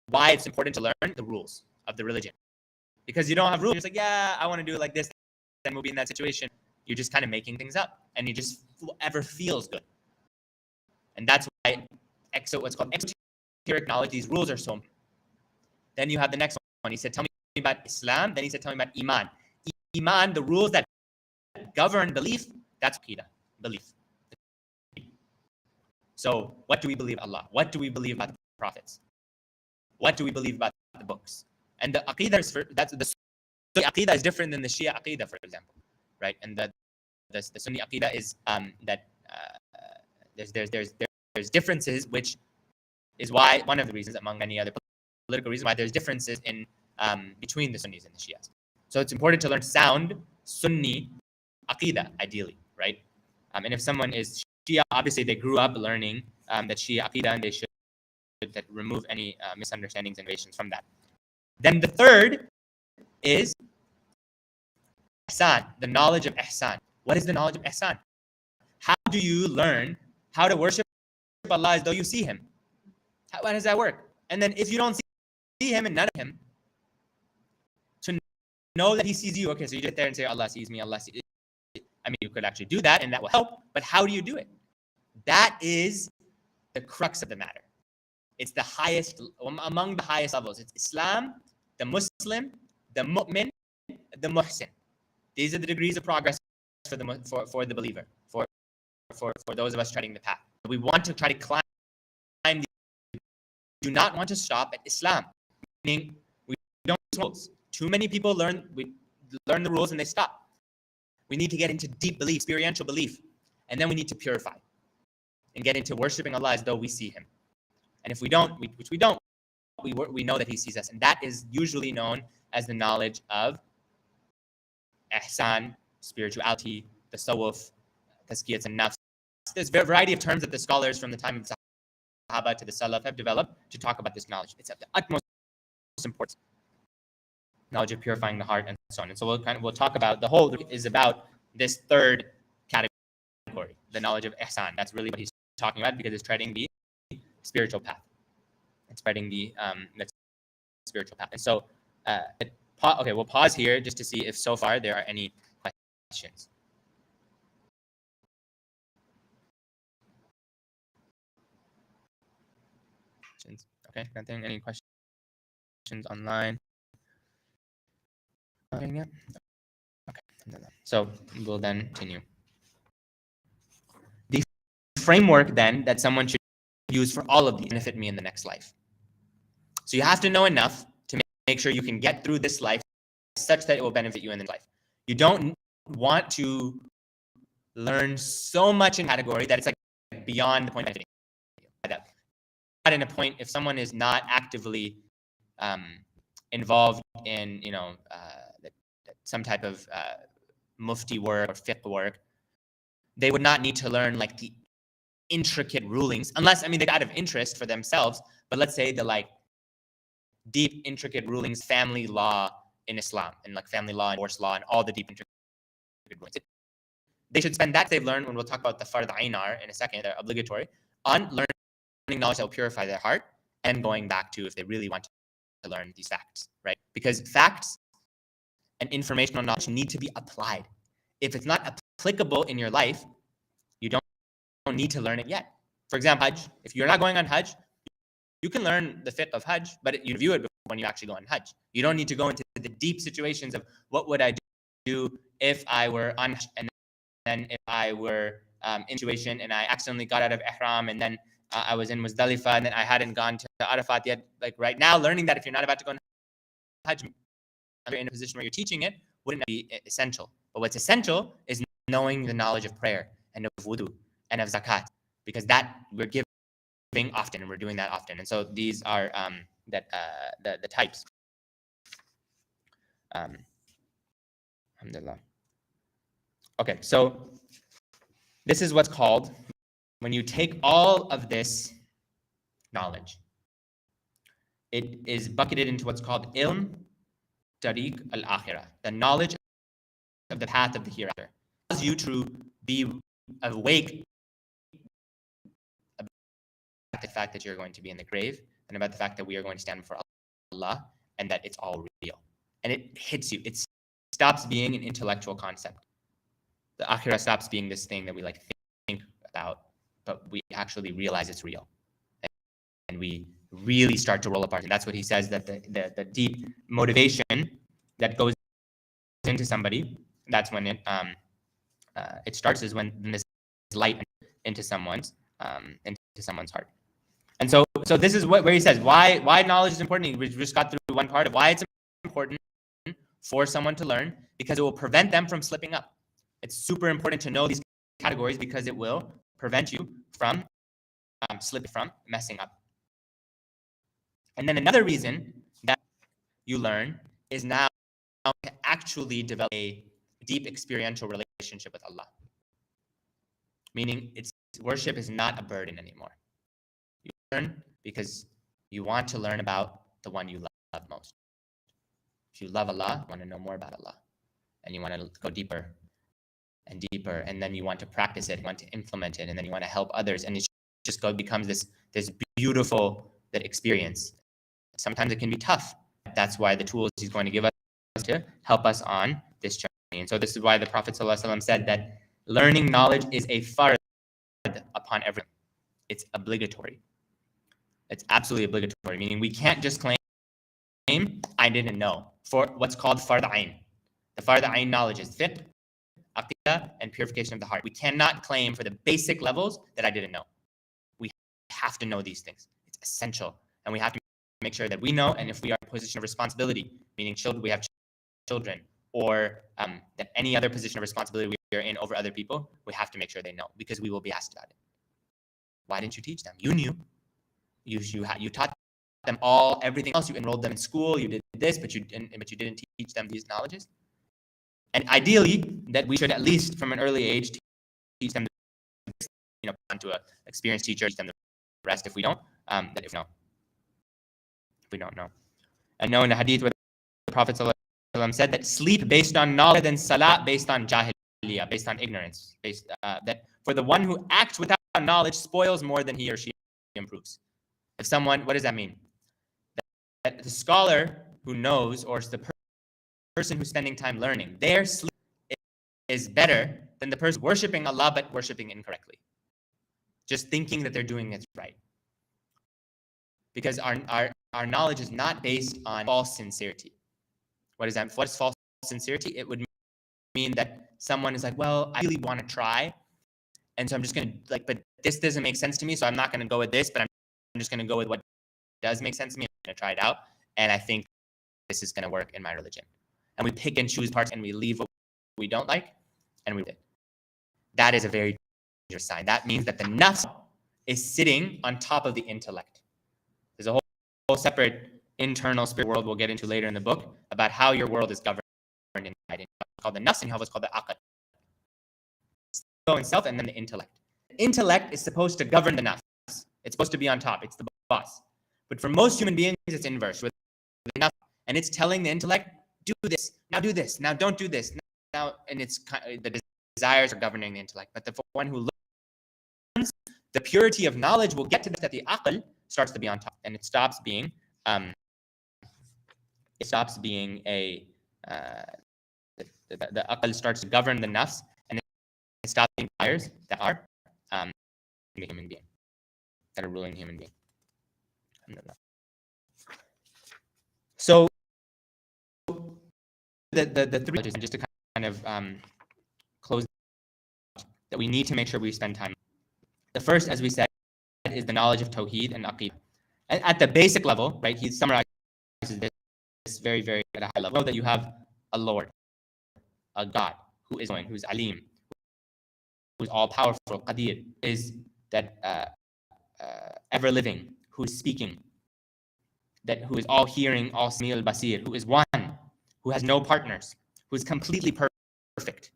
why it's important to learn the rules of the religion. Because you don't have rules. You're just like, yeah, I want to do it like this. Then we'll be in that situation. You're just kind of making things up, and you just whatever feels good. And that's why what's called exoteric knowledge. These rules are so important. Then you have the next one. He said, "Tell me about Islam." Then he said, "Tell me about Iman." Iman, the rules that govern belief, that's aqidah, belief. So what do we believe Allah? What do we believe about the prophets? What do we believe about the books? And the aqidah the aqidah is different than the Shia aqidah, for example, right? And the Sunni aqidah is that there's differences, which is why one of the reasons, among many other political reasons, why there's differences in between the Sunnis and the Shias. So it's important to learn sound Sunni aqidah, ideally, right? And if someone is Shia, obviously they grew up learning that Shia aqidah, and they should that remove any misunderstandings and variations from that. Then the third is ihsan, the knowledge of ihsan. What is the knowledge of ihsan? How do you learn how to worship Allah as though you see Him? How does that work? And then if you don't see Him and none of Him, to know that He sees you. Okay, so you get there and say, Allah sees me, Allah sees me. I mean, you could actually do that and that will help, but how do you do it? That is the crux of the matter. It's the highest, among the highest levels. It's Islam, the Muslim, the mu'min, the muhsin. These are the degrees of progress for the believer, for those of us treading the path. We want to try to climb. We do not want to stop at Islam, meaning we don't use rules. Too many people learn the rules and they stop. We need to get into deep belief, experiential belief, and then we need to purify and get into worshiping Allah as though we see Him. And if we don't, which we don't, we know that He sees us, and that is usually known as the knowledge of ihsan, spirituality, tasawwuf, tazkiyat an-nafs. There's a variety of terms that the scholars from the time of the Sahaba to the Salaf have developed to talk about this knowledge. It's of the utmost importance. Knowledge of purifying the heart and so on. And so we'll talk about, the whole is about this third category, the knowledge of ihsan. That's really what he's talking about, because it's treading the spiritual path. It's treading the spiritual path. And so, okay, we'll pause here just to see if so far there are any questions. Okay, nothing. Any questions online? Okay, yeah. Okay, so we'll then continue. The framework then that someone should use for all of these benefit me in the next life. So you have to know enough to make sure you can get through this life such that it will benefit you in the next life. You don't want to learn so much in category that it's like beyond the point of benefiting you. Not in a point, if someone is not actively involved in, some type of mufti work or fiqh work, they would not need to learn like the intricate rulings, unless, they got of interest for themselves, but let's say the like deep intricate rulings, family law in Islam, and like family law and divorce law and all the deep intricate rulings. They should spend that they've learned, when we'll talk about the fard ainar in a second, they're obligatory, on learning knowledge that will purify their heart, and going back to if they really want to learn these facts, right? Because facts and informational knowledge need to be applied. If it's not applicable in your life, you don't need to learn it yet. For example, Hajj, if you're not going on Hajj, you can learn the fiqh of Hajj, but you review it when you actually go on Hajj. You don't need to go into the deep situations of what would I do if I were on Hajj, and then if I were in situation and I accidentally got out of Ihram, and then I was in Muzdalifah, and then I hadn't gone to Arafat yet. Like right now, learning that if you're not about to go on Hajj, you're in a position where you're teaching it, wouldn't be essential. But what's essential is knowing the knowledge of prayer and of wudu and of zakat, because that we're giving often, and we're doing that often. And so these are the types. Alhamdulillah. Okay, so this is what's called, when you take all of this knowledge, it is bucketed into what's called ilm tariq al-akhirah, the knowledge of the path of the hereafter. It allows you to be awake about the fact that you're going to be in the grave, and about the fact that we are going to stand before Allah, and that it's all real. And it hits you. It stops being an intellectual concept. The akhirah stops being this thing that we like think about, but we actually realize it's real. And we really start to roll apart. And that's what he says, that the deep motivation that goes into somebody, that's when it starts, is when this light into someone's heart. And so this is where he says why knowledge is important. We just got through one part of why it's important for someone to learn, because it will prevent them from slipping up. It's super important to know these categories, because it will prevent you from slipping, from messing up. And then another reason that you learn is now to actually develop a deep experiential relationship relationship with Allah. Meaning, worship is not a burden anymore. You learn because you want to learn about the one you love most. If you love Allah, you want to know more about Allah, and you want to go deeper and deeper, and then you want to practice it, you want to implement it, and then you want to help others, and it just becomes this beautiful experience. Sometimes it can be tough. That's why the tools he's going to give us to help us on this journey. And so this is why the Prophet ﷺ said that learning knowledge is a fard upon everyone. It's obligatory. It's absolutely obligatory, meaning we can't just claim, I didn't know, for what's called fard ayn. The fard ayn knowledge is fiqh, aqidah, and purification of the heart. We cannot claim for the basic levels that I didn't know. We have to know these things. It's essential. And we have to make sure that we know, and if we are in a position of responsibility, meaning children, we have children, or that any other position of responsibility we are in over other people, we have to make sure they know, because we will be asked about it. Why didn't you teach them? You knew. You taught them everything else. You enrolled them in school. You did this, but you didn't teach them these knowledges. And ideally, that we should at least from an early age teach them, onto an experienced teacher, teach them the rest. If we don't, if we don't know. And know in the hadith where the Prophet ﷺ said that sleep based on knowledge and salah based on jahiliyyah, based on ignorance, that for the one who acts without knowledge spoils more than he or she improves. If someone, what does that mean? That the scholar who knows, or the person who's spending time learning, their sleep is better than the person worshiping Allah but worshiping incorrectly, just thinking that they're doing it right. Because our knowledge is not based on false sincerity. What is that? What is false sincerity? It would mean that someone is like, well, I really want to try, and so I'm just going to but this doesn't make sense to me, so I'm not going to go with this, but I'm just going to go with what does make sense to me. I'm going to try it out, and I think this is going to work in my religion. And we pick and choose parts, and we leave what we don't like, and we do it. That is a very dangerous sign. That means that the nafs is sitting on top of the intellect. There's a whole separate internal spirit world we'll get into later in the book about how your world is governed inside. It's called the nafs, and what's called the aql. So in self, and then the intellect. The intellect is supposed to govern the nafs. It's supposed to be on top. It's the boss. But for most human beings, it's inverse. With the nafs, and it's telling the intellect, do this, now don't do this. Now, and it's the desires are governing the intellect. But the one who learns, the purity of knowledge will get to this, that the aql starts to be on top, and it stops being the aql starts to govern the nafs, and it stops being desires that are the human being, that are ruling human being. So the three, just to kind of close, that we need to make sure we spend time. The first, as we said, is the knowledge of Tawheed and Aqidah. At the basic level, right, he summarizes this very, very at a high level, that you have a Lord, a God, who's Alim, who's all-powerful, Qadir, is that ever-living, who is speaking, who is all-hearing, all-sami al-basir, who is one, who has no partners, who is completely perfect,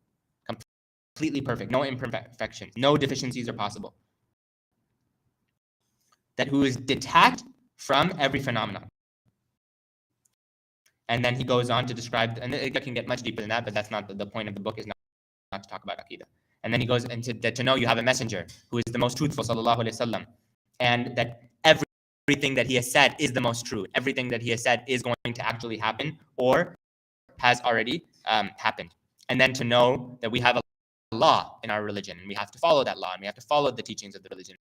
no imperfections, no deficiencies are possible. That who is detached from every phenomenon. And then he goes on to describe, and it can get much deeper than that, but that's not the point of the book, is not to talk about Aqidah. And then he goes into to know you have a messenger who is the most truthful, sallallahu alaihi wasallam, and that everything that he has said is the most true. Everything that he has said is going to actually happen or has already happened. And then to know that we have a law in our religion, and we have to follow that law, and we have to follow the teachings of the religion.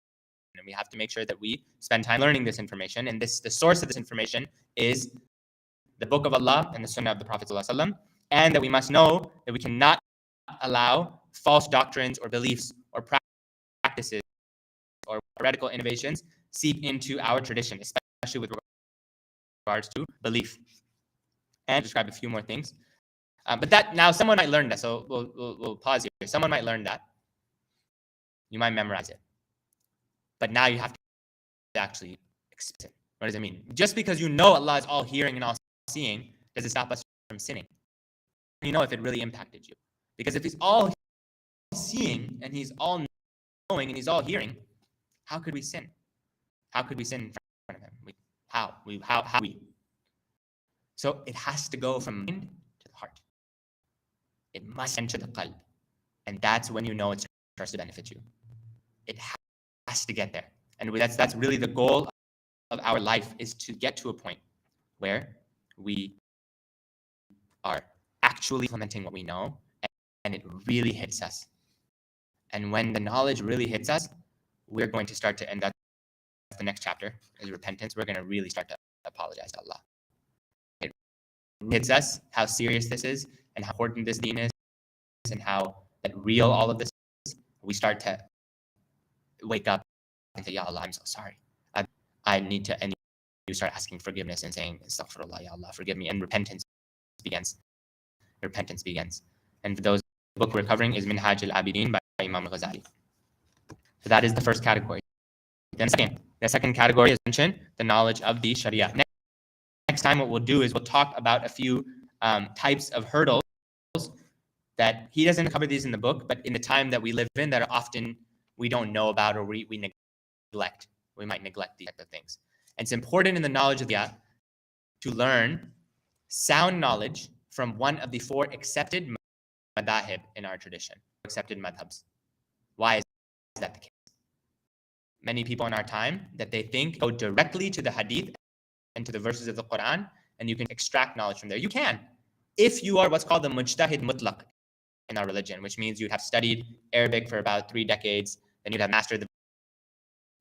And we have to make sure that we spend time learning this information. And the source of this information is the Book of Allah and the Sunnah of the Prophet ﷺ, and that we must know that we cannot allow false doctrines or beliefs or practices or heretical innovations seep into our tradition, especially with regards to belief. And describe a few more things. But that now someone might learn that, so we'll pause here. Someone might learn that. You might memorize it. But now you have to actually experience it. What does it mean? Just because you know Allah is all hearing and all seeing, does it stop us from sinning? You know if it really impacted you. Because if He's all seeing and he's all knowing and he's all hearing, how could we sin? How could we sin in front of him? How? So it has to go from mind to the heart. It must enter the qalb. And that's when you know it starts to benefit you. It has to get there. And that's really the goal of our life, is to get to a point where we are actually implementing what we know and it really hits us. And when the knowledge really hits us, we're going to start to end up, the next chapter is repentance. We're going to really start to apologize to Allah. It hits us how serious this is and how important this deen is and how real all of this is. We start to wake up and say, Ya Allah, I'm so sorry. I need to, and you start asking forgiveness and saying, Astaghfirullah, Ya Allah, forgive me. And repentance begins. And for those, the book we're covering is Minhaj al-Abideen by Imam al-Ghazali. So that is the first category. Then the second category is mentioned, the knowledge of the Sharia. Next time what we'll do is we'll talk about a few types of hurdles that he doesn't cover these in the book, but in the time that we live in that are often we don't know about or we neglect. We might neglect these type of things. And it's important in the knowledge of the Sharia to learn sound knowledge from one of the four accepted madahib in our tradition, accepted madhabs. Why is that the case? Many people in our time that they think go directly to the hadith and to the verses of the Quran, and you can extract knowledge from there. You can, if you are what's called the mujtahid mutlaq in our religion, which means you'd have studied Arabic for about 3 decades, then you'd have mastered the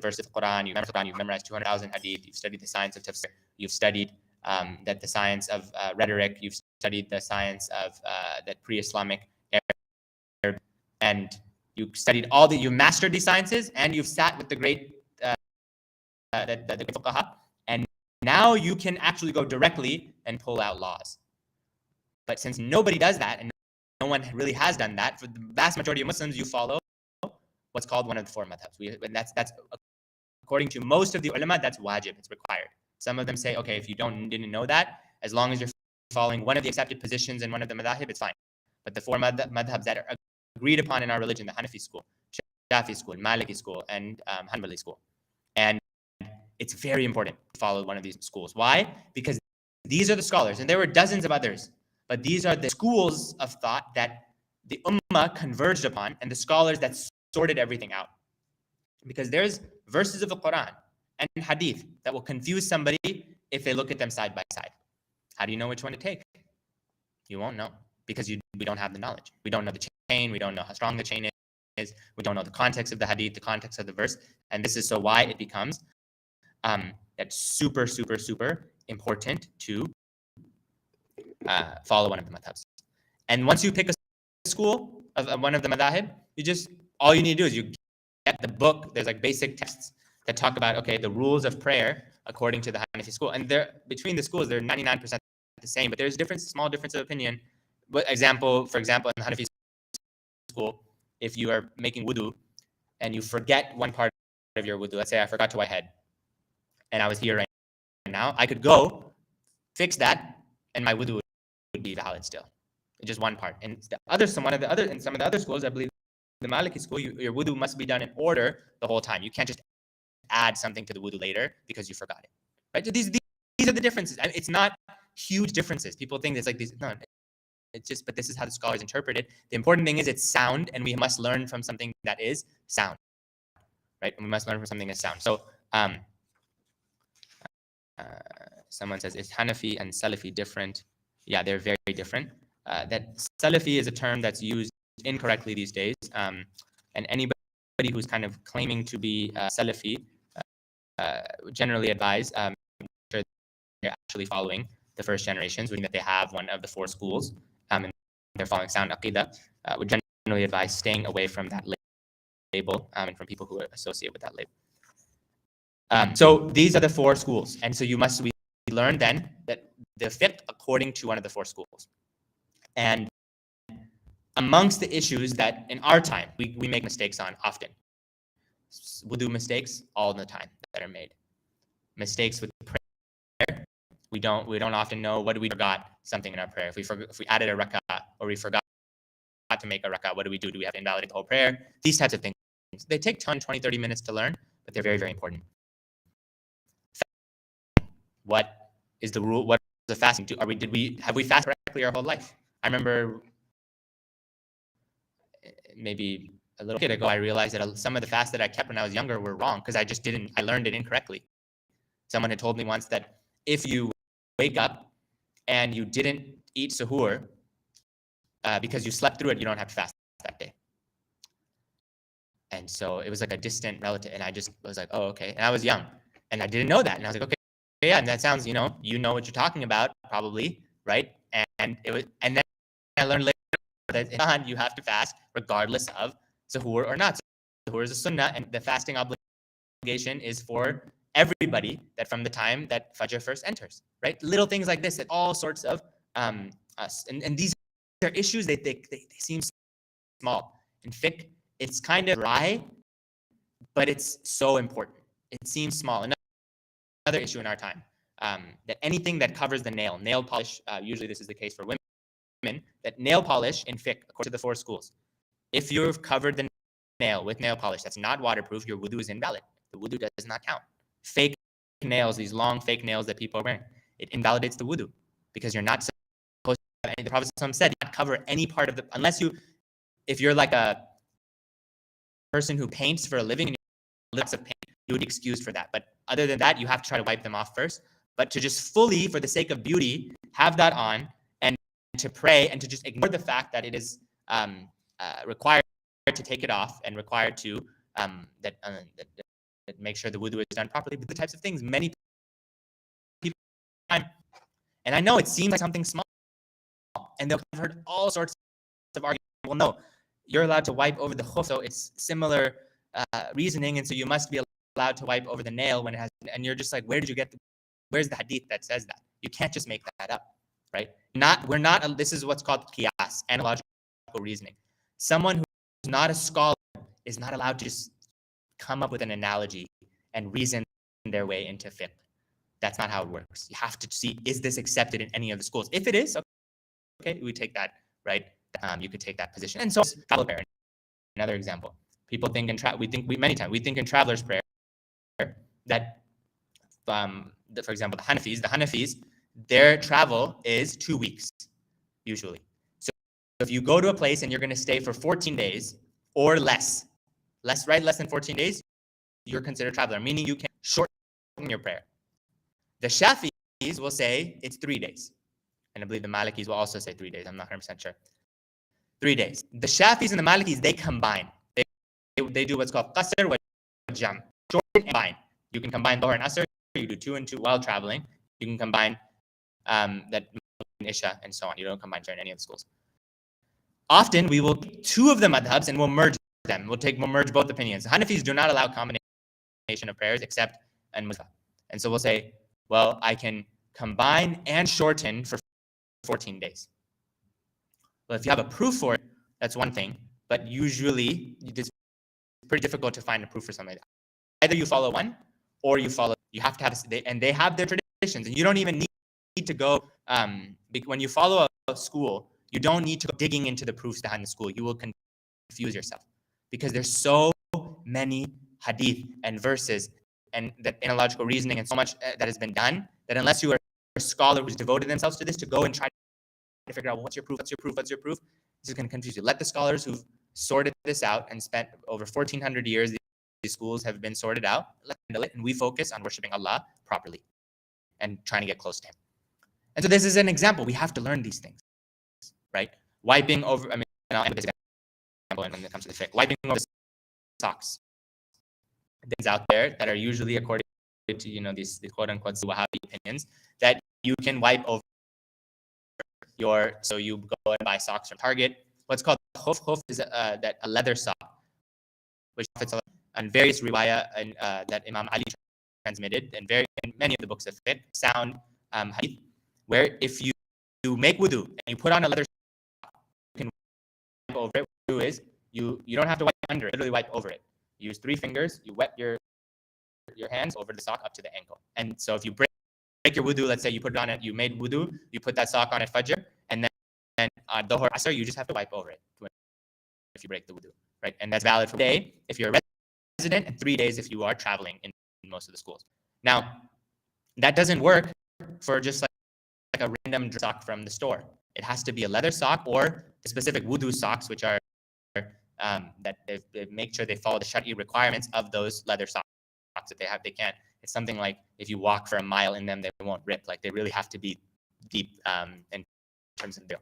verse of the Quran, you've memorized 200,000 hadith, you've studied the science of tafsir, you've studied the science of rhetoric, you've studied the science of that pre-Islamic Arabic, and you studied you mastered these sciences, and you've sat with the great the fuqaha, and now you can actually go directly and pull out laws. But since nobody does that, and no one really has done that, for the vast majority of Muslims, you follow what's called one of the four madhabs. And that's according to most of the ulama, that's wajib, it's required. Some of them say, okay, if you didn't know that, as long as you're following one of the accepted positions in one of the madhahib, it's fine. But the four madhabs that are agreed upon in our religion, the Hanafi school, Shafi school, Maliki school, and Hanbali school. And it's very important to follow one of these schools. Why? Because these are the scholars, and there were dozens of others, but these are the schools of thought that the ummah converged upon, and the scholars that sorted everything out. Because there's verses of the Quran and hadith that will confuse somebody if they look at them side by side. How do you know which one to take? You won't know, because we don't have the knowledge. We don't know the chain. We don't know how strong the chain is. We don't know the context of the hadith, the context of the verse. And this is so why it becomes that's super, super, super important to follow one of the madhabs. And once you pick a school of one of the madhahib, all you need to do is you get the book. There's like basic texts that talk about, okay, the rules of prayer according to the Hanafi school. And between the schools, they're 99% the same, but there's small difference of opinion. For example, in the Hanafi school, if you are making wudu and you forget one part of your wudu, let's say I forgot to white head, and I was here right now, I could go fix that, and my wudu would be valid still. Just one part. And some of the other schools, I believe, the Maliki school, your wudu must be done in order the whole time. You can't just add something to the wudu later because you forgot it. Right? So these are the differences. It's not huge differences. People think it's like these. No, it's just. But this is how the scholars interpret it. The important thing is it's sound, and we must learn from something that is sound. Right? And we must learn from something that's sound. So, someone says, is Hanafi and Salafi different? Yeah, they're very different. That Salafi is a term that's used incorrectly these days, and anybody who's kind of claiming to be Salafi generally advise they're actually following the first generations, meaning that they have one of the four schools, and they're following sound aqidah. Would generally advise staying away from that label and from people who associate with that label. So these are the four schools, and so we learn then that the fiqh according to one of the four schools. And amongst the issues that in our time we make mistakes on often, wudu mistakes all the time that are made. Mistakes with prayer, we don't often know what we forgot something in our prayer. If we added a rak'ah, or we forgot to make a rak'ah, what do we do? Do we have to invalidate the whole prayer? These types of things. They take 10, 20, 30 minutes to learn, but they're very, very important. What is the rule? What is the fasting? Have we fasted correctly our whole life? I remember maybe a little bit ago, I realized that some of the fasts that I kept when I was younger were wrong because I learned it incorrectly. Someone had told me once that if you wake up and you didn't eat suhoor because you slept through it, you don't have to fast that day. And so it was like a distant relative, and I just was like, oh, okay. And I was young, and I didn't know that. And I was like, okay, yeah, and that sounds, you know what you're talking about, probably, right? And then I learned later that in Ramadan, you have to fast regardless of suhoor or not. Suhoor is a sunnah, and the fasting obligation is for everybody that from the time that Fajr first enters, right? Little things like this, that all sorts of us, and these are issues. They seem small. In fiqh, it's kind of dry, but it's so important. It seems small. Another issue in our time, that anything that covers the nail polish, usually this is the case for women, that nail polish in fiqh, according to the 4 schools, if you've covered the nail with nail polish that's not waterproof, your wudu is invalid. The wudu does not count. Fake nails, these long fake nails that people are wearing, it invalidates the wudu because you're not supposed to. The Prophet said, you not cover any part of the, if you're like a person who paints for a living and your lips of paint, you would be excused for that. But other than that, you have to try to wipe them off first. But to just fully, for the sake of beauty, have that on and to pray and to just ignore the fact that it is required to take it off and required to that make sure the wudu is done properly. But the types of things many people, and I know it seems like something small, and they'll have heard all sorts of arguments. Well, no, you're allowed to wipe over the khuf, so it's similar reasoning, and so you must be allowed to wipe over the nail when it has. And you're just like, where's the hadith that says that? You can't just make that up, right? This is what's called qiyas, analogical reasoning. Someone who's not a scholar is not allowed to just come up with an analogy and reason their way into fiqh. That's not how it works. You have to see, is this accepted in any of the schools? If it is, okay, we take that, right? You could take that position. And so travel prayer, another example. People think many times we think in traveler's prayer that, for example, the Hanafis, their travel is 2 weeks, usually. So if you go to a place and you're going to stay for 14 days or less than 14 days, you're considered a traveler, meaning you can shorten your prayer. The Shafi'is will say it's 3 days. And I believe the Malikis will also say 3 days. I'm not 100% sure. 3 days. The Shafis and the Malikis, they combine. They do what's called qasr wa jam. Short and combine. You can combine Dhuhr and Asr. You do 2 and 2 while traveling. You can combine that Isha and so on. You don't combine in any of the schools. Often we will take 2 of the madhabs and we'll merge them. We'll merge both opinions. Hanafis do not allow combination of prayers except in Musaf. And so we'll say, well, I can combine and shorten for 14 days. Well, if you have a proof for it, that's one thing. But usually, it's pretty difficult to find a proof for something like that. Either you follow one, or you have to have, and they have their traditions. And you don't even need to go, when you follow a school, you don't need to go digging into the proofs behind the school. You will confuse yourself. Because there's so many hadith and verses and that analogical reasoning and so much that has been done, that unless you are a scholar who's devoted themselves to this to go and try to figure out, well, what's your proof, this is going to confuse you. Let the scholars who've sorted this out and spent over 1,400 years, these schools have been sorted out, let them handle it, and we focus on worshiping Allah properly and trying to get close to Him. And so this is an example. We have to learn these things, right? Wiping over, I'll end this example when it comes to the fiqh. Wiping over the socks. Things out there that are usually according to, these quote-unquote Wahhabi opinions, that you can wipe over so you go and buy socks from Target. What's called khuf is a leather sock, which fits on various riwayah that Imam Ali transmitted, and many of the books of fiqh, sound hadith, where if you make wudu and you put on a leather sock, you can wipe over it. What you do is you don't have to wipe under it, literally wipe over it. You use 3 fingers, you wet your hands over the sock up to the ankle. And so if you break your wudu, let's say you put it on it, you made wudu, you put that sock on at Fajr, and then Dhuhr Asr, you just have to wipe over it. if you break the wudu, right? And that's valid for a day if you're a resident and 3 days if you are traveling in most of the schools. Now, that doesn't work for just like a random sock from the store. It has to be a leather sock or specific wudu socks, which are that they make sure they follow the Shari requirements of those leather socks that they have. They can't. It's something like if you walk for a mile in them, they won't rip. Like they really have to be deep in terms of the deal.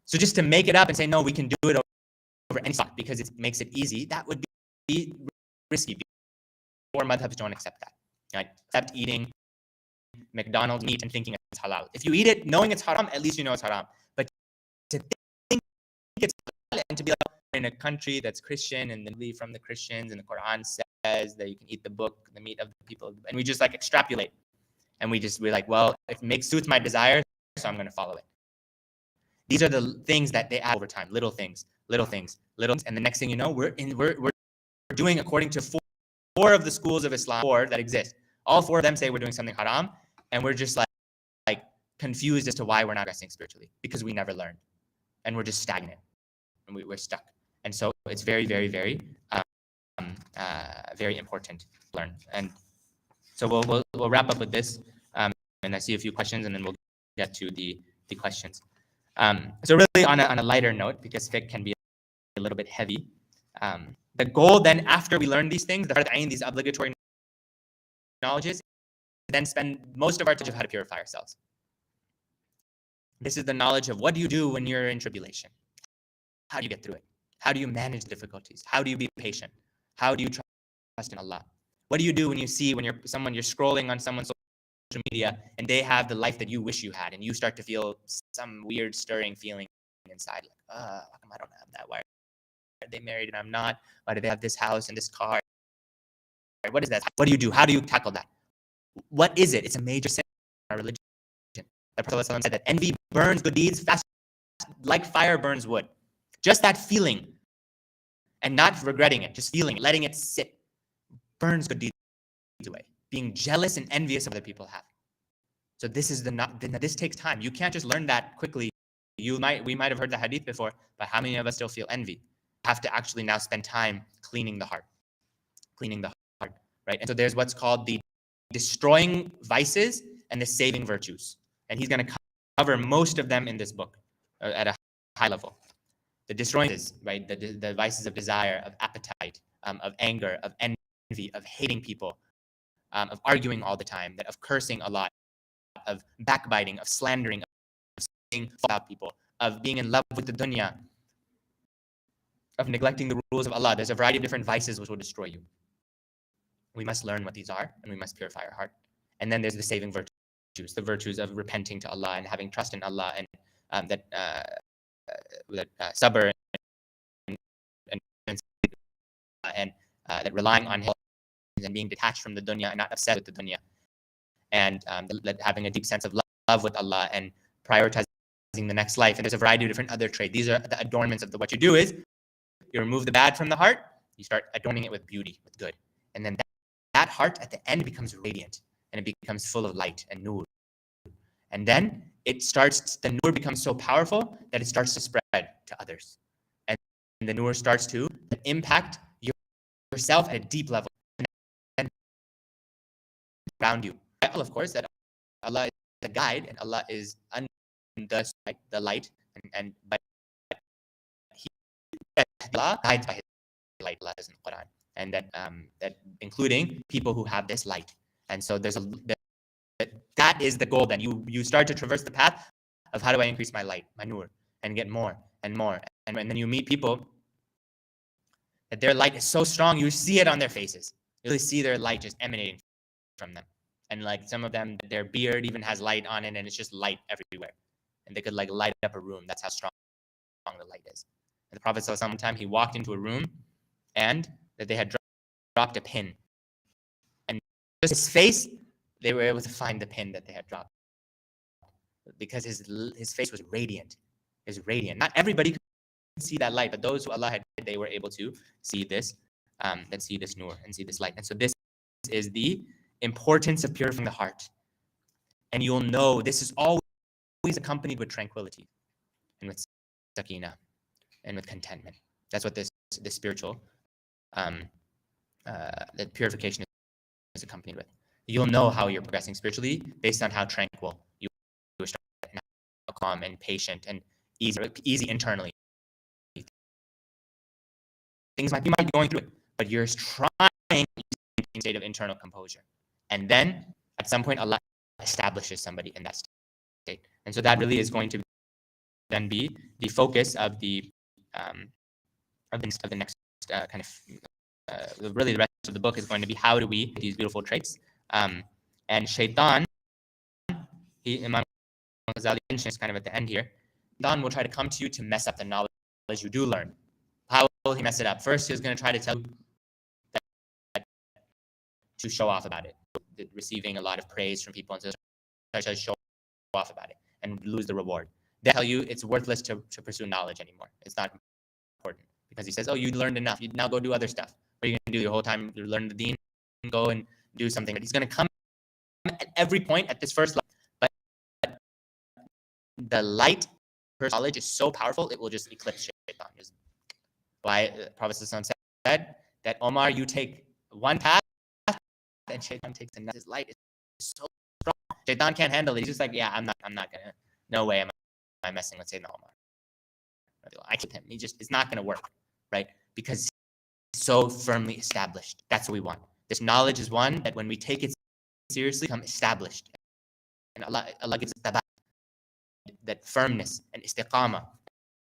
So just to make it up and say, no, we can do it over any sock because it makes it easy, that would be risky. Or madhabs don't accept that. Right? Accept eating McDonald's meat and thinking it's halal. If you eat it knowing it's haram, at least you know it's haram. But to think it's halal and to be like in a country that's Christian and then from the Christians and the Quran says that you can eat the book, the meat of the people, and we just like extrapolate. And we're like, well, if it suits my desire, so I'm going to follow it. These are the things that they add over time, little things, and the next thing you know, we're doing according to four of the schools of Islam that exist. All four of them say we're doing something haram, and we're just like confused as to why we're not progressing spiritually because we never learned, and we're just stagnant, and we're stuck. And so it's very, very, very, very important to learn. And so we'll wrap up with this, and I see a few questions, and then we'll get to the questions. So really on a lighter note, because fiqh can be a little bit heavy, the goal then after we learn these things, these obligatory knowledges, then spend most of our time of how to purify ourselves. This is the knowledge of what do you do when you're in tribulation? How do you get through it? How do you manage difficulties? How do you be patient? How do you trust in Allah? What do you do when you're scrolling on someone's social media and they have the life that you wish you had, and you start to feel some weird stirring feeling inside, like, how come I don't have that? Why are they married and I'm not? Why do they have this house and this car? What is that? What do you do? How do you tackle that? What is it? It's a major sin in our religion. The Prophet ﷺ said that envy burns good deeds fast, like fire burns wood. Just that feeling, and not regretting it, just feeling it, letting it sit, burns good deeds away. Being jealous and envious of other people have. So this takes time. You can't just learn that quickly. We might have heard the hadith before, but how many of us still feel envy? You have to actually now spend time cleaning the heart, right? And so there's what's called the destroying vices and the saving virtues. And he's going to cover most of them in this book at a high level. The destroying is, right, the vices of desire, of appetite, of anger, of envy, of hating people, of arguing all the time, of cursing a lot, of backbiting, of slandering, of saying about people, of being in love with the dunya, of neglecting the rules of Allah. There's a variety of different vices which will destroy you. We must learn what these are, and we must purify our heart. And then there's the saving virtues, the virtues of repenting to Allah and having trust in Allah, and that sabr and that relying on Him and being detached from the dunya and not obsessed with the dunya, and having a deep sense of love with Allah and prioritizing the next life. And there's a variety of different other traits. These are the adornments of what you do is you remove the bad from the heart, you start adorning it with beauty, with good, and then that heart at the end becomes radiant and it becomes full of light and nur. And then the nur becomes so powerful that it starts to spread to others. And the nur starts to impact yourself at a deep level and around you. Of course, that Allah is the guide and Allah is the light, but Allah guides by His light, Allah is in the Quran, and that including people who have this light. And so that is the goal. Then you start to traverse the path of how do I increase my light, my nur, and get more and more. And then you meet people that their light is so strong, you see it on their faces. You really see their light just emanating from them. And like some of them, their beard even has light on it, and it's just light everywhere. And they could like light up a room. That's how strong the light is. And the Prophet saw sometime he walked into a room, and that they had dropped a pin. And just his face, they were able to find the pin that they had dropped, because his face was radiant. Is radiant. Not everybody could see that light, but those who Allah had, they were able to see this, see this nur and see this light. And so this is the importance of purifying the heart. And you'll know this is always accompanied with tranquility and with sakina and with contentment. That's what this spiritual the purification is accompanied with. You'll know how you're progressing spiritually based on how tranquil you are, and how calm and patient and easy internally. Things might be going through it, but you're trying in a state of internal composure. And then at some point, Allah establishes somebody in that state. And so that really is going to then be the focus of the next kind of really the rest of the book is going to be how do we these beautiful traits. And Shaitan, Imam al-Ghazali mentions kind of at the end here, Shaitan will try to come to you to mess up the knowledge you do learn. How will he mess it up? First, he's going to try to tell you that to show off about it, receiving a lot of praise from people, and so try to show off about it and lose the reward. They tell you it's worthless to pursue knowledge anymore. It's not important because he says, oh, you learned enough. You now go do other stuff. What are you going to do your whole time? You learn the deen, go and do something. But he's going to come at every point at this first level. But the light knowledge is so powerful, it will just eclipse Shaitan. Why Prophet said that Omar, you take one path and Shaitan takes another. His light is so strong. Shaitan can't handle it. He's just like, yeah, I'm not gonna. No way am I messing with Sayyidina Omar. I keep him. It's not gonna work, right? Because he's so firmly established. That's what we want. This knowledge is one that when we take it seriously, become established. And Allah gives us that firmness and istiqamah.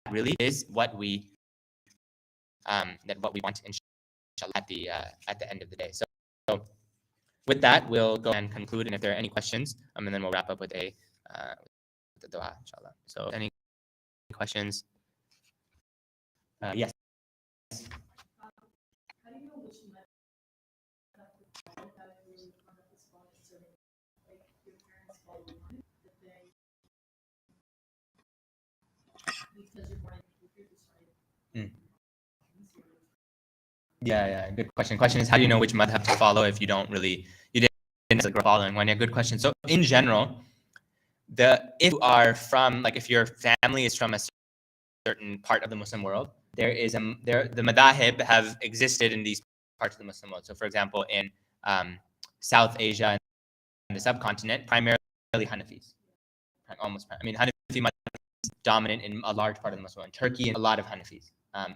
Really is what we want, inshallah, at the end of the day. So with that, we'll go and conclude. And if there are any questions, and then we'll wrap up with the dua, inshallah. So any questions? Yes. How do you know which method to follow without really like your parents follow one, but then because you're born in the right? Yeah, good question. Question is, how do you know which madhab to follow if you didn't grow following one? Yeah, good question. So in general, if you are from, like, if your family is from a certain part of the Muslim world, the madahib have existed in these parts of the Muslim world. So for example, in South Asia and the subcontinent, primarily Hanafis. Hanafi madhab is dominant in a large part of the Muslim world. In Turkey, a lot of Hanafis.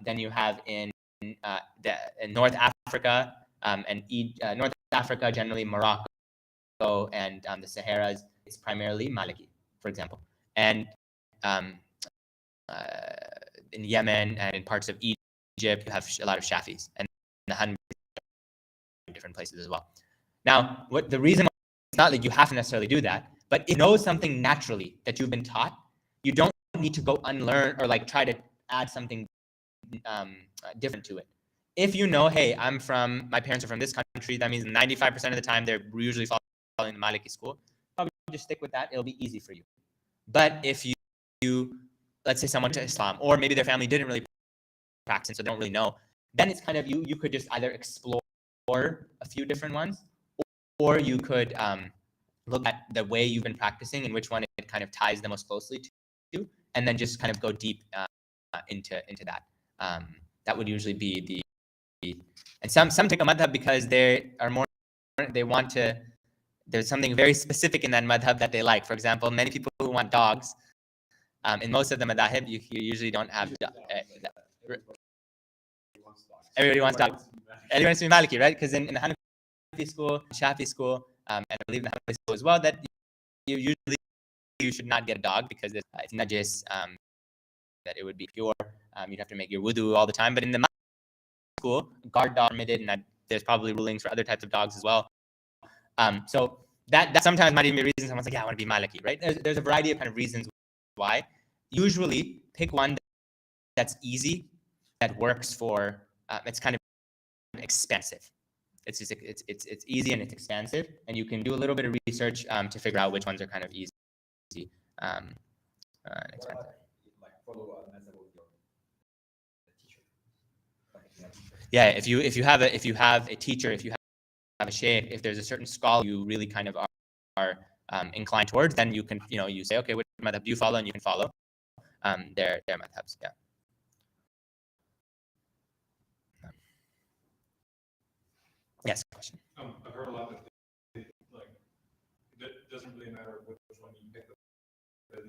Then you have in North Africa and North Africa, generally Morocco and the Saharas, it's primarily Maliki, for example. And in Yemen and in parts of Egypt, you have a lot of Shafis, and the Hanbali in different places as well. Now, the reason it's not like you have to necessarily do that, but if you know something naturally that you've been taught, you don't need to go unlearn or like try to add something different to it. If you know, hey, my parents are from this country, that means 95% of the time they're usually following the Maliki school, probably just stick with that. It'll be easy for you. But if you let's say someone to Islam, or maybe their family didn't really practice, and so they don't really know, then it's kind of you could just either explore a few different ones, or you could look at the way you've been practicing and which one it kind of ties the most closely to, and then just kind of go deep into that. That would usually be and some take a madhab because there's something very specific in that madhab that they like. For example, many people who want dogs, in most of the madhab, you usually don't have everybody wants dogs. Everyone wants to be Maliki, right? Because in the Hanafi school, Shafi school, and I believe in the Hanafi school as well, that you should not get a dog because it's najis, that it would be pure. You'd have to make your wudu all the time. But in the Maliki school, guard dog permitted, and there's probably rulings for other types of dogs as well. So that sometimes might even be a reason someone's like, yeah, I want to be Maliki, right? There's a variety of kind of reasons why. Usually pick one that's easy, that works for, it's kind of expensive. It's easy and it's expansive, and you can do a little bit of research to figure out which ones are kind of easy and expensive. Like follow a method with your teacher. Yeah, if you have a teacher, if you have a shaykh, if there's a certain scholar you really kind of are inclined towards, then you can you say, okay, which madhab do you follow, and you can follow their madhabs. Yeah. Yes, question. I've heard a lot that like it doesn't really matter which one you pick. The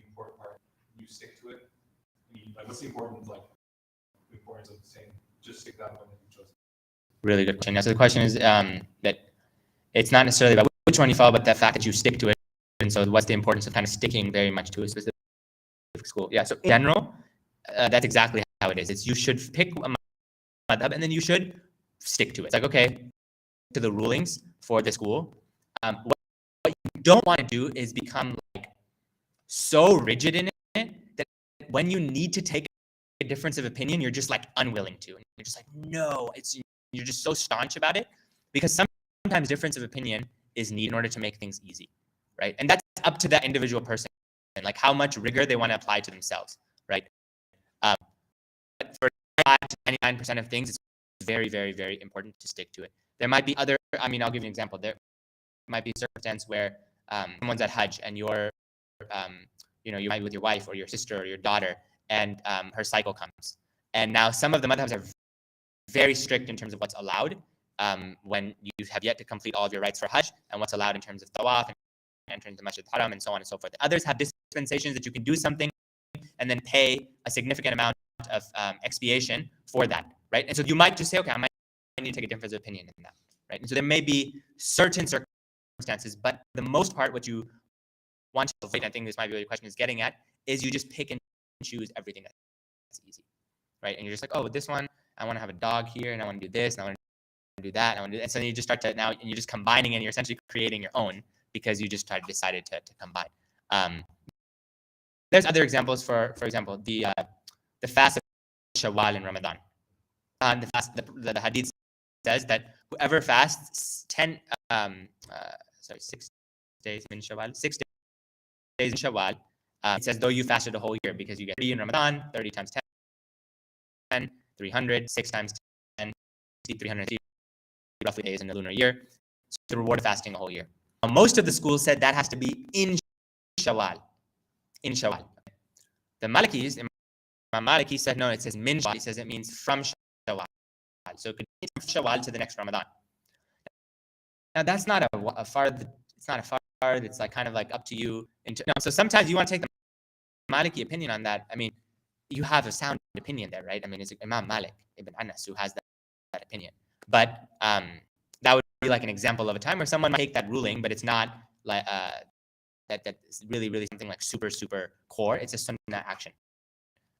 important part, you stick to it. Like, what's the importance of saying just stick that one that you chose? Really good question. So the question is that it's not necessarily about which one you follow, but the fact that you stick to it. And so what's the importance of kind of sticking very much to a specific school? Yeah, so in general, that's exactly how it is. It's you should pick a madhab and then you should stick to it. It's like, okay, to the rulings for the school. What you don't want to do is become like so rigid in it that when you need to take a difference of opinion, you're just like unwilling to. And you're just like, no, you're just so staunch about it, because sometimes difference of opinion is needed in order to make things easy, right? And that's up to that individual person, and like how much rigor they want to apply to themselves, right? But for 95 to 99% of things, it's very, very, very important to stick to it. There might be other, I'll give you an example. There might be a circumstance where someone's at Hajj and you're, you might be with your wife or your sister or your daughter, and her cycle comes. And now some of the madhabs are very strict in terms of what's allowed when you have yet to complete all of your rites for Hajj, and what's allowed in terms of tawaf and entering the Masjid al-Haram and so on and so forth. Others have dispensations that you can do something and then pay a significant amount of expiation for that, right? And so you might just say, okay, I might need to take a difference of opinion in that, right? And so there may be certain circumstances, but for the most part, what you want to avoid, I think this might be what your question is getting at, is you just pick and choose everything that's easy, right? And you're just like, oh, with this one, I want to have a dog here, and I want to do this, and I want to do that, and I want to do that. And so you just start to now, and you're just combining, and you're essentially creating your own because you just decided to combine. There's other examples. For example, the fast of Shawwal in Ramadan. The hadith says that whoever fasts 6 days in Shawwal, 6 days in Shawwal, it says though you fasted a whole year, because you get 30 in Ramadan, 30 times 10, 300, 6 times 10, 300 roughly days in the lunar year. So the reward of fasting a whole year. Now, most of the schools said that has to be in Shawwal. In Shawwal. The Malikis, Imam Maliki said no, it says min Shawwal. He says it means from Shawwal. So it could be from Shawwal to the next Ramadan. Now that's not a fard. It's not a fard. It's like kind of like up to you. So sometimes you want to take the Maliki opinion on that. You have a sound opinion there, right? It's Imam Malik ibn Anas who has that opinion. But that would be like an example of a time where someone might take that ruling, but it's not like that's really something like super core. It's a sunnah action.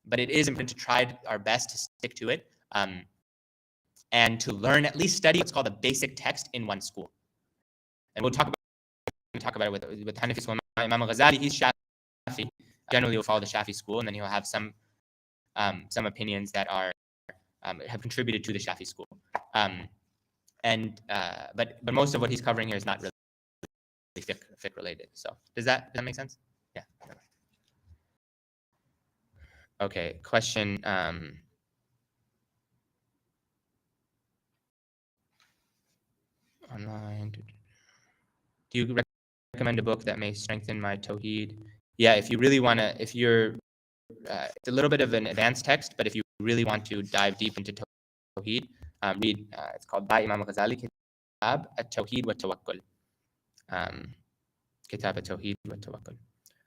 But it is important to try our best to stick to it, and to learn, at least study what's called a basic text in one school. And we'll talk about it with Hanafi school. Imam al-Ghazali, he's Shafi. Generally, will follow the Shafi school, and then he'll have some opinions that are have contributed to the Shafi school. But most of what he's covering here is not really fiqh related. So does that make sense? Yeah. Okay. Question. Online. Do you recommend a book that may strengthen my tawheed? Yeah, if you really want to, if you're, it's a little bit of an advanced text, but if you really want to dive deep into tawheed, read, it's called by Imam al-Ghazali, Kitab at-Tawheed wa Tawakkul. Kitab at-Tawheed wa Tawakkul.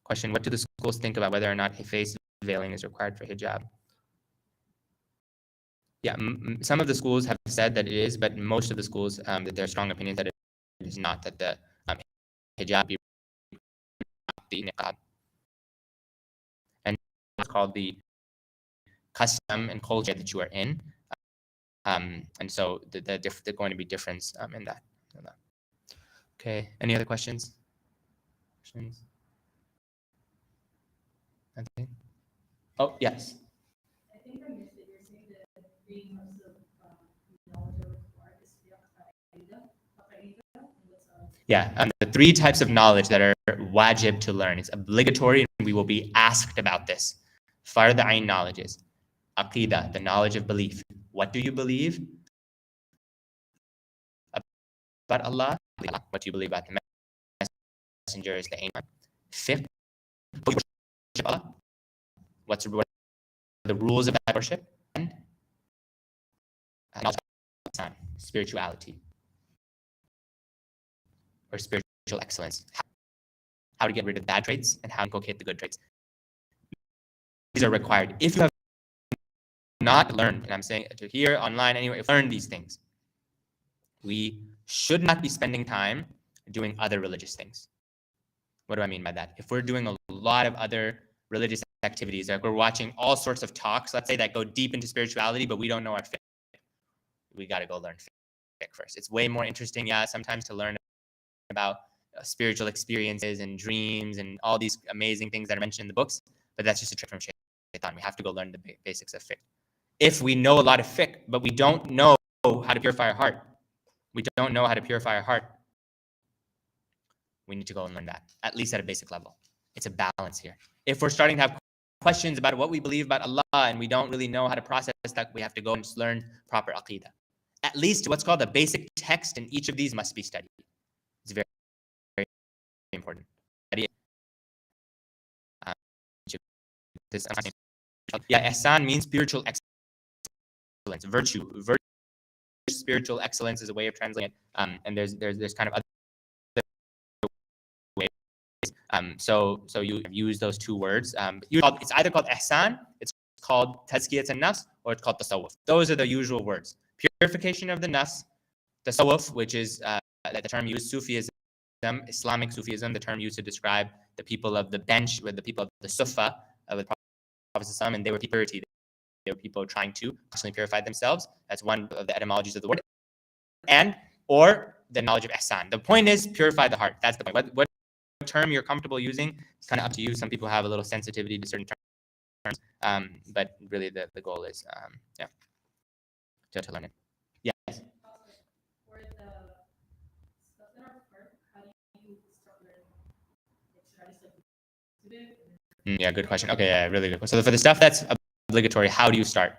Question, what do the schools think about whether or not face veiling is required for hijab? Yeah, some of the schools have said that it is, but most of the schools, that there are strong opinions that it is not, that the hijab be the niqab. And it's called the custom and culture that you are in. And so there's going to be difference in that. Okay, any other questions? Nothing? Oh, yes. I think I missed it. You're saying that 3 months of knowledge are required is Yeah, the 3 types of knowledge that are wajib to learn. It's obligatory, and we will be asked about this. Fard ayn knowledges. Aqidah, the knowledge of belief. What do you believe about Allah? What do you believe about the messenger is the aim? Fiqh, worship Allah. What are the rules of that worship? And spirituality. or spiritual excellence. How to get rid of bad traits and how to inculcate the good traits. These are required. If you have not learned, and I'm saying to here, online, anywhere, if you learn these things, we should not be spending time doing other religious things. What do I mean by that? If we're doing a lot of other religious activities, like we're watching all sorts of talks, let's say, that go deep into spirituality, but we don't know our fiqh, we got to go learn fiqh first. It's way more interesting, sometimes to learn about spiritual experiences and dreams and all these amazing things that are mentioned in the books, but that's just a trick from shaitan. We have to go learn the basics of fiqh. If we know a lot of fiqh, but we don't know how to purify our heart, we need to go and learn that, at least at a basic level. It's a balance here. If we're starting to have questions about what we believe about Allah and we don't really know how to process that, we have to go and just learn proper aqidah. At least what's called a basic text in each of these must be studied. It's very, very important. Ihsan means spiritual excellence, virtue. Spiritual excellence is a way of translating it, and there's kind of other ways. So you use those two words. It's either called ihsan, it's called tazkiyat an-nafs, or it's called tasawwuf. Those are the usual words. Purification of the nafs, tasawwuf, which is the term used, Sufism, Islamic Sufism, the term used to describe the people of the bench, with the people of the Sufa of the Prophet, and they were purity. They were people trying to constantly purify themselves. That's one of the etymologies of the word. Or the knowledge of ihsan. The point is purify the heart. That's the point. What term you're comfortable using, it's kind of up to you. Some people have a little sensitivity to certain terms, but really the goal is, to learn it. Yes. For the stuff that are part, how do you start learning? Should I just do it? Yeah, good question. Okay, yeah, really good. So for the stuff that's obligatory, how do you start?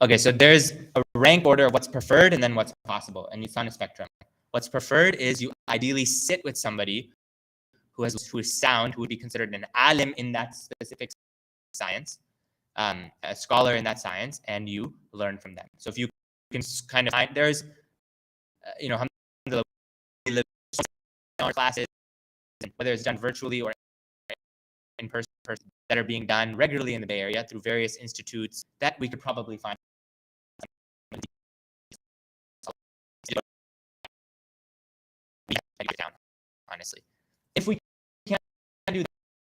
Okay, so there's a rank order of what's preferred and then what's possible, and it's on a spectrum. What's preferred is you ideally sit with somebody who is sound, who would be considered an alim in that specific science, a scholar in that science, and you learn from them. So if you can kind of find, there's, classes, whether it's done virtually or in person, that are being done regularly in the Bay Area through various institutes that we could probably find. Down, honestly. If we can't do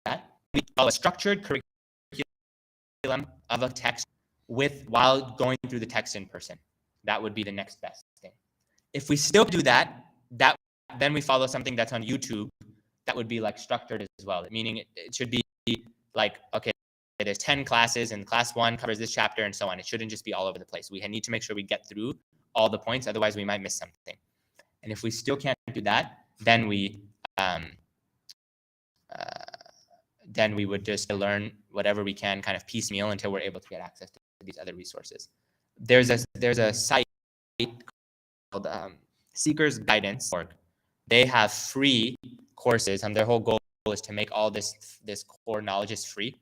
that, we follow a structured curriculum of a text while going through the text in person. That would be the next best thing. If we still do that, then we follow something that's on YouTube that would be like structured as well. Meaning it should be like, okay, there's 10 classes and class 1 covers this chapter and so on. It shouldn't just be all over the place. We need to make sure we get through all the points, otherwise we might miss something. And if we still can't do that, then we would just learn whatever we can, kind of piecemeal, until we're able to get access to these other resources. There's a site called seekersguidance.org. They have free courses, and their whole goal is to make all this core knowledge is free.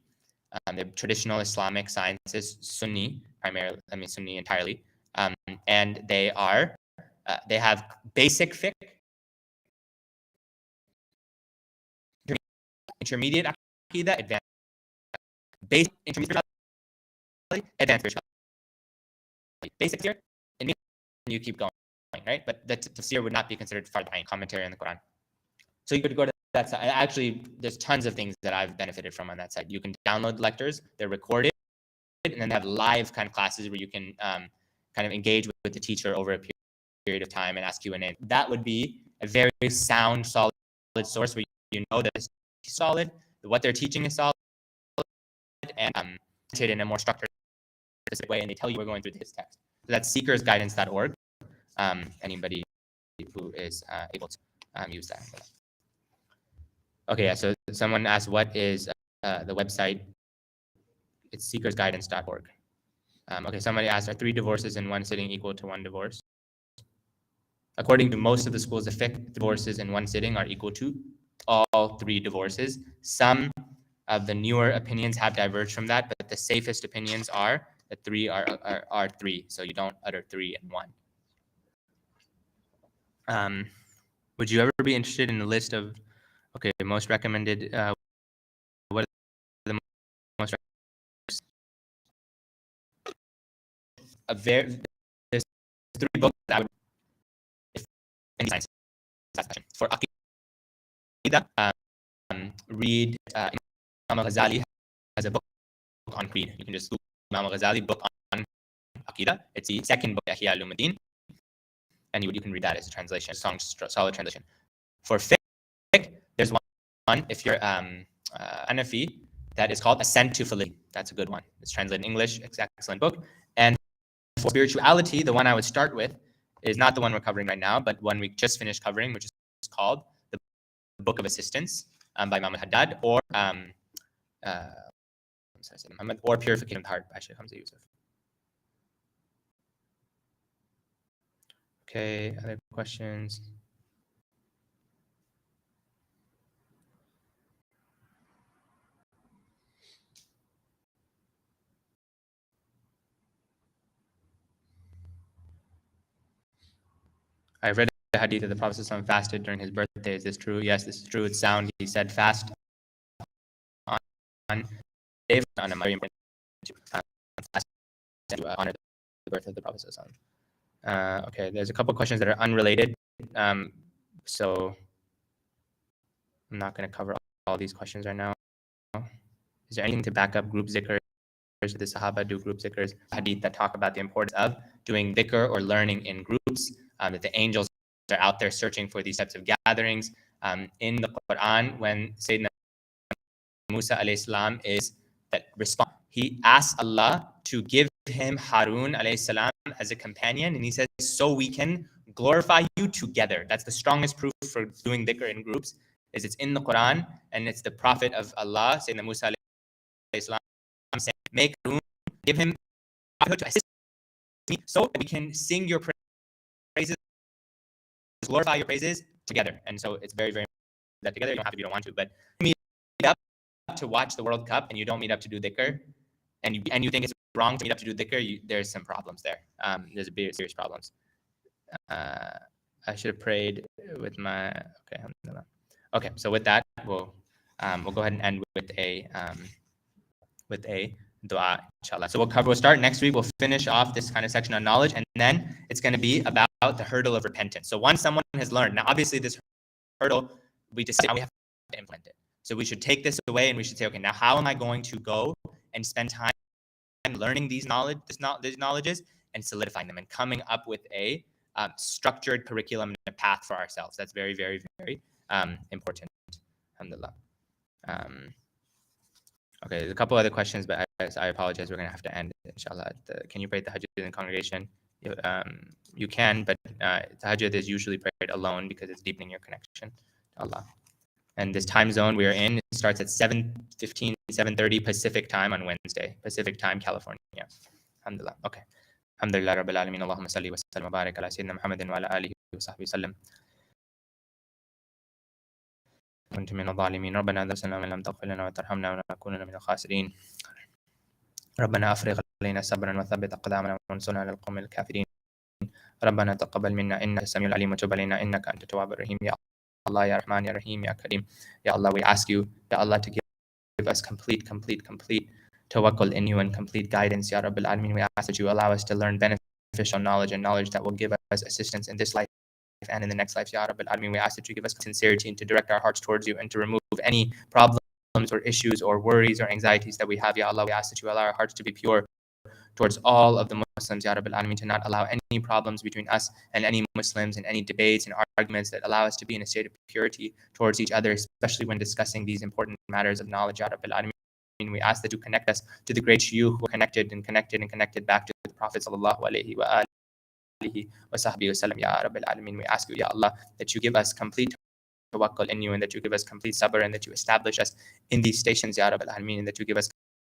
The traditional Islamic sciences, Sunni primarily, Sunni entirely, and they have basic fiqh, intermediate aqidah, advanced, basic, intermediate, advanced spirituality. Basic here, and you keep going, right? But the tafsir would not be considered fard ayn, commentary on the Quran. So you could go to that site. Actually, there's tons of things that I've benefited from on that site. You can download lectures; they're recorded, and then they have live kind of classes where you can kind of engage with the teacher over a period of time and ask Q&A. That would be a very sound, solid source where you know that it's solid, what they're teaching is solid, and in a more structured way, and they tell you we're going through this text. So that's seekersguidance.org. Anybody who is able to use that. Okay, yeah, so someone asked what is the website. It's seekersguidance.org. Okay, somebody asked, are 3 divorces in one sitting equal to 1 divorce? According to most of the schools of fiqh, divorces in one sitting are equal to all 3 divorces. Some of the newer opinions have diverged from that, but the safest opinions are that 3 are 3, so you don't utter 3 in one. Would you ever be interested in a list of, okay, most recommended, what are the most there's 3 books that I would, if any science question. For Aqidah, read Imam al-Ghazali has a book on creed. You can just Google Imam al-Ghazali book on Aqidah. It's the second book, Ihya al-Ulumuddin, and you can read that as a translation, a solid translation. For fiqh, there's one if you're Hanafi, that is called Ascent to Felicity. That's a good one. It's translated in English. It's an excellent book. And for spirituality, the one I would start with is not the one we're covering right now, but one we just finished covering, which is called the Book of Assistance by Imam al-Haddad, or or Purification of the Heart by Shaykh Hamza Yusuf. Okay, other questions? I read the hadith that the Prophet ﷺ fasted during his birthday. Is this true? Yes, this is true. It's sound. He said fast on a very important fast to honor the birth of the Prophet ﷺ. Okay, there's a couple questions that are unrelated. So I'm not going to cover all these questions right now. Is there anything to back up group zikr? Did the Sahaba do group zikrs? Hadith that talk about the importance of doing dhikr or learning in groups, that the angels are out there searching for these types of gatherings. In the Quran, when Sayyidina Musa alayhi salam is that respond, he asks Allah to give him Harun alayhi salam as a companion, and he says, so we can glorify you together. That's the strongest proof for doing dhikr in groups, is it's in the Quran, and it's the Prophet of Allah, Sayyidina Musa alayhi salam, saying, make Harun, give him to assist me so that we can sing your praises, glorify your praises together. And so it's very, very that together. You don't have to if you don't want to, but meet up to watch the World Cup and you don't meet up to do dhikr, and you think it's wrong to meet up to do dhikr, there's some problems there. There's serious problems. I should have prayed with my okay. So with that, we'll go ahead and end with a dua, inshallah. So we'll start next week. We'll finish off this kind of section on knowledge, and then it's going to be about the hurdle of repentance. So once someone has learned, now obviously this hurdle, we just now we have to implement it. So we should take this away and we should say, okay, now how am I going to go and spend time learning these knowledges and solidifying them and coming up with a structured curriculum and a path for ourselves. That's very, very, very important. Alhamdulillah. Okay, there's a couple other questions, but I apologize. We're going to have to end, inshallah. Can you pray tahajjud in the congregation? You can, but tahajjud is usually prayed alone because it's deepening your connection to Allah. And this time zone we are in, it starts at 7:15, 7:30 Pacific time on Wednesday. Pacific time, California. Alhamdulillah. Okay. Alhamdulillah Rabbil Alameen. Allahumma salli wa sallim wa barik ala Sayyidina Muhammadin wa ala alihi wa sahbihi sallam. كنت من الظالمين ربنا ذرسنا من لم تغفر لنا وترحمنا ونكوننا من الخاسرين ربنا أفرغ علينا صبرا وثبت أقدامنا وانصرنا على القوم الكافرين ربنا تقبل منا إنك السميع العليم وتب علينا إنك أنت التواب الرحيم يا Allah, Ya Rahman, Ya Rahim, Ya Kareem. Ya Allah, we ask you, Ya Allah, to give us complete tawakkul in you and complete guidance, Ya Rabbil Alameen. We ask that you allow us to learn beneficial knowledge and knowledge that will give us assistance in this life and in the next life, Ya Rabbil Alameen. We ask that you give us sincerity and to direct our hearts towards you and to remove any problems or issues or worries or anxieties that we have, Ya Allah. We ask that you allow our hearts to be pure towards all of the Muslims, Ya Rabbil Alameen, to not allow any problems between us and any Muslims and any debates and arguments that allow us to be in a state of purity towards each other, especially when discussing these important matters of knowledge, Ya Rabbil Alameen. We ask that you connect us to the great shuyukh who are connected back to the Prophet sallallahu alaihi wa alihi wa sahbihi wa sallam, Ya Rabbil Alameen. We ask you, Ya Allah, that you give us complete tawakkul in you and that you give us complete sabr and that you establish us in these stations, Ya Rabbil Alameen, and that you give us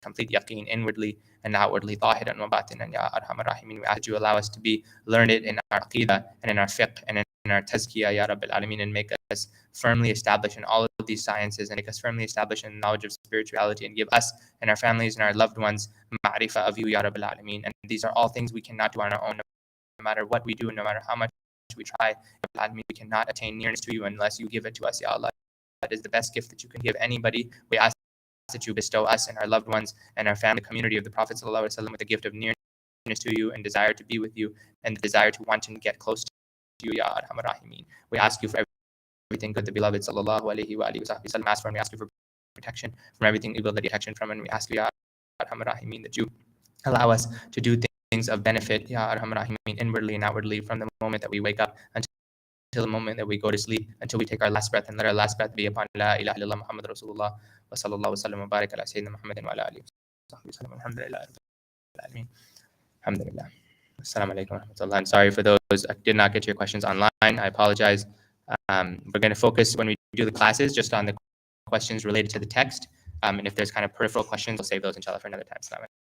complete yaqeen inwardly and outwardly, zahiran wa batinan, Ya Arhamar Rahimin. We ask that you allow us to be learned in our aqidah and in our fiqh and in our tazkiyah, Ya Rabbil Alameen, and make us firmly established in all of these sciences and make us firmly established in knowledge of spirituality and give us and our families and our loved ones ma'rifah of you, Ya Rabbil Alameen. And these are all things we cannot do on our own, no matter what we do, no matter how much we try. We cannot attain nearness to you unless you give it to us, Ya Allah. That is the best gift that you can give anybody. We ask that you bestow us and our loved ones and our family community of the Prophet ﷺ with the gift of nearness to you and desire to be with you and the desire to want to get close to you, Ya Arhamar Rahimin. We ask you for everything good, the beloved sallallahu alaihi wa alihi wasallam asked for, and we ask you for protection from everything evil that you protection from, and we ask you, Ya Arhamar Rahimin, that you allow us to do things of benefit, Ya Arhamar Rahimin, inwardly and outwardly, from the moment that we wake up until the moment that we go to sleep, until we take our last breath, and let our last breath be upon La ilaha illallah Muhammad Rasulullah wa sallallahu wa sallam wa barik ala Sayyidina Muhammadin wa ala alihi wa sahbihi wa sallam. Alhamdulillah Rabbil Alameen. Alhamdulillah. Assalamu alaikum wa rahmatullah. And sorry for those I did not get to your questions online. I apologize. We're going to focus when we do the classes just on the questions related to the text. And if there's kind of peripheral questions, we'll save those inshallah for another time. Assalamu alaikum.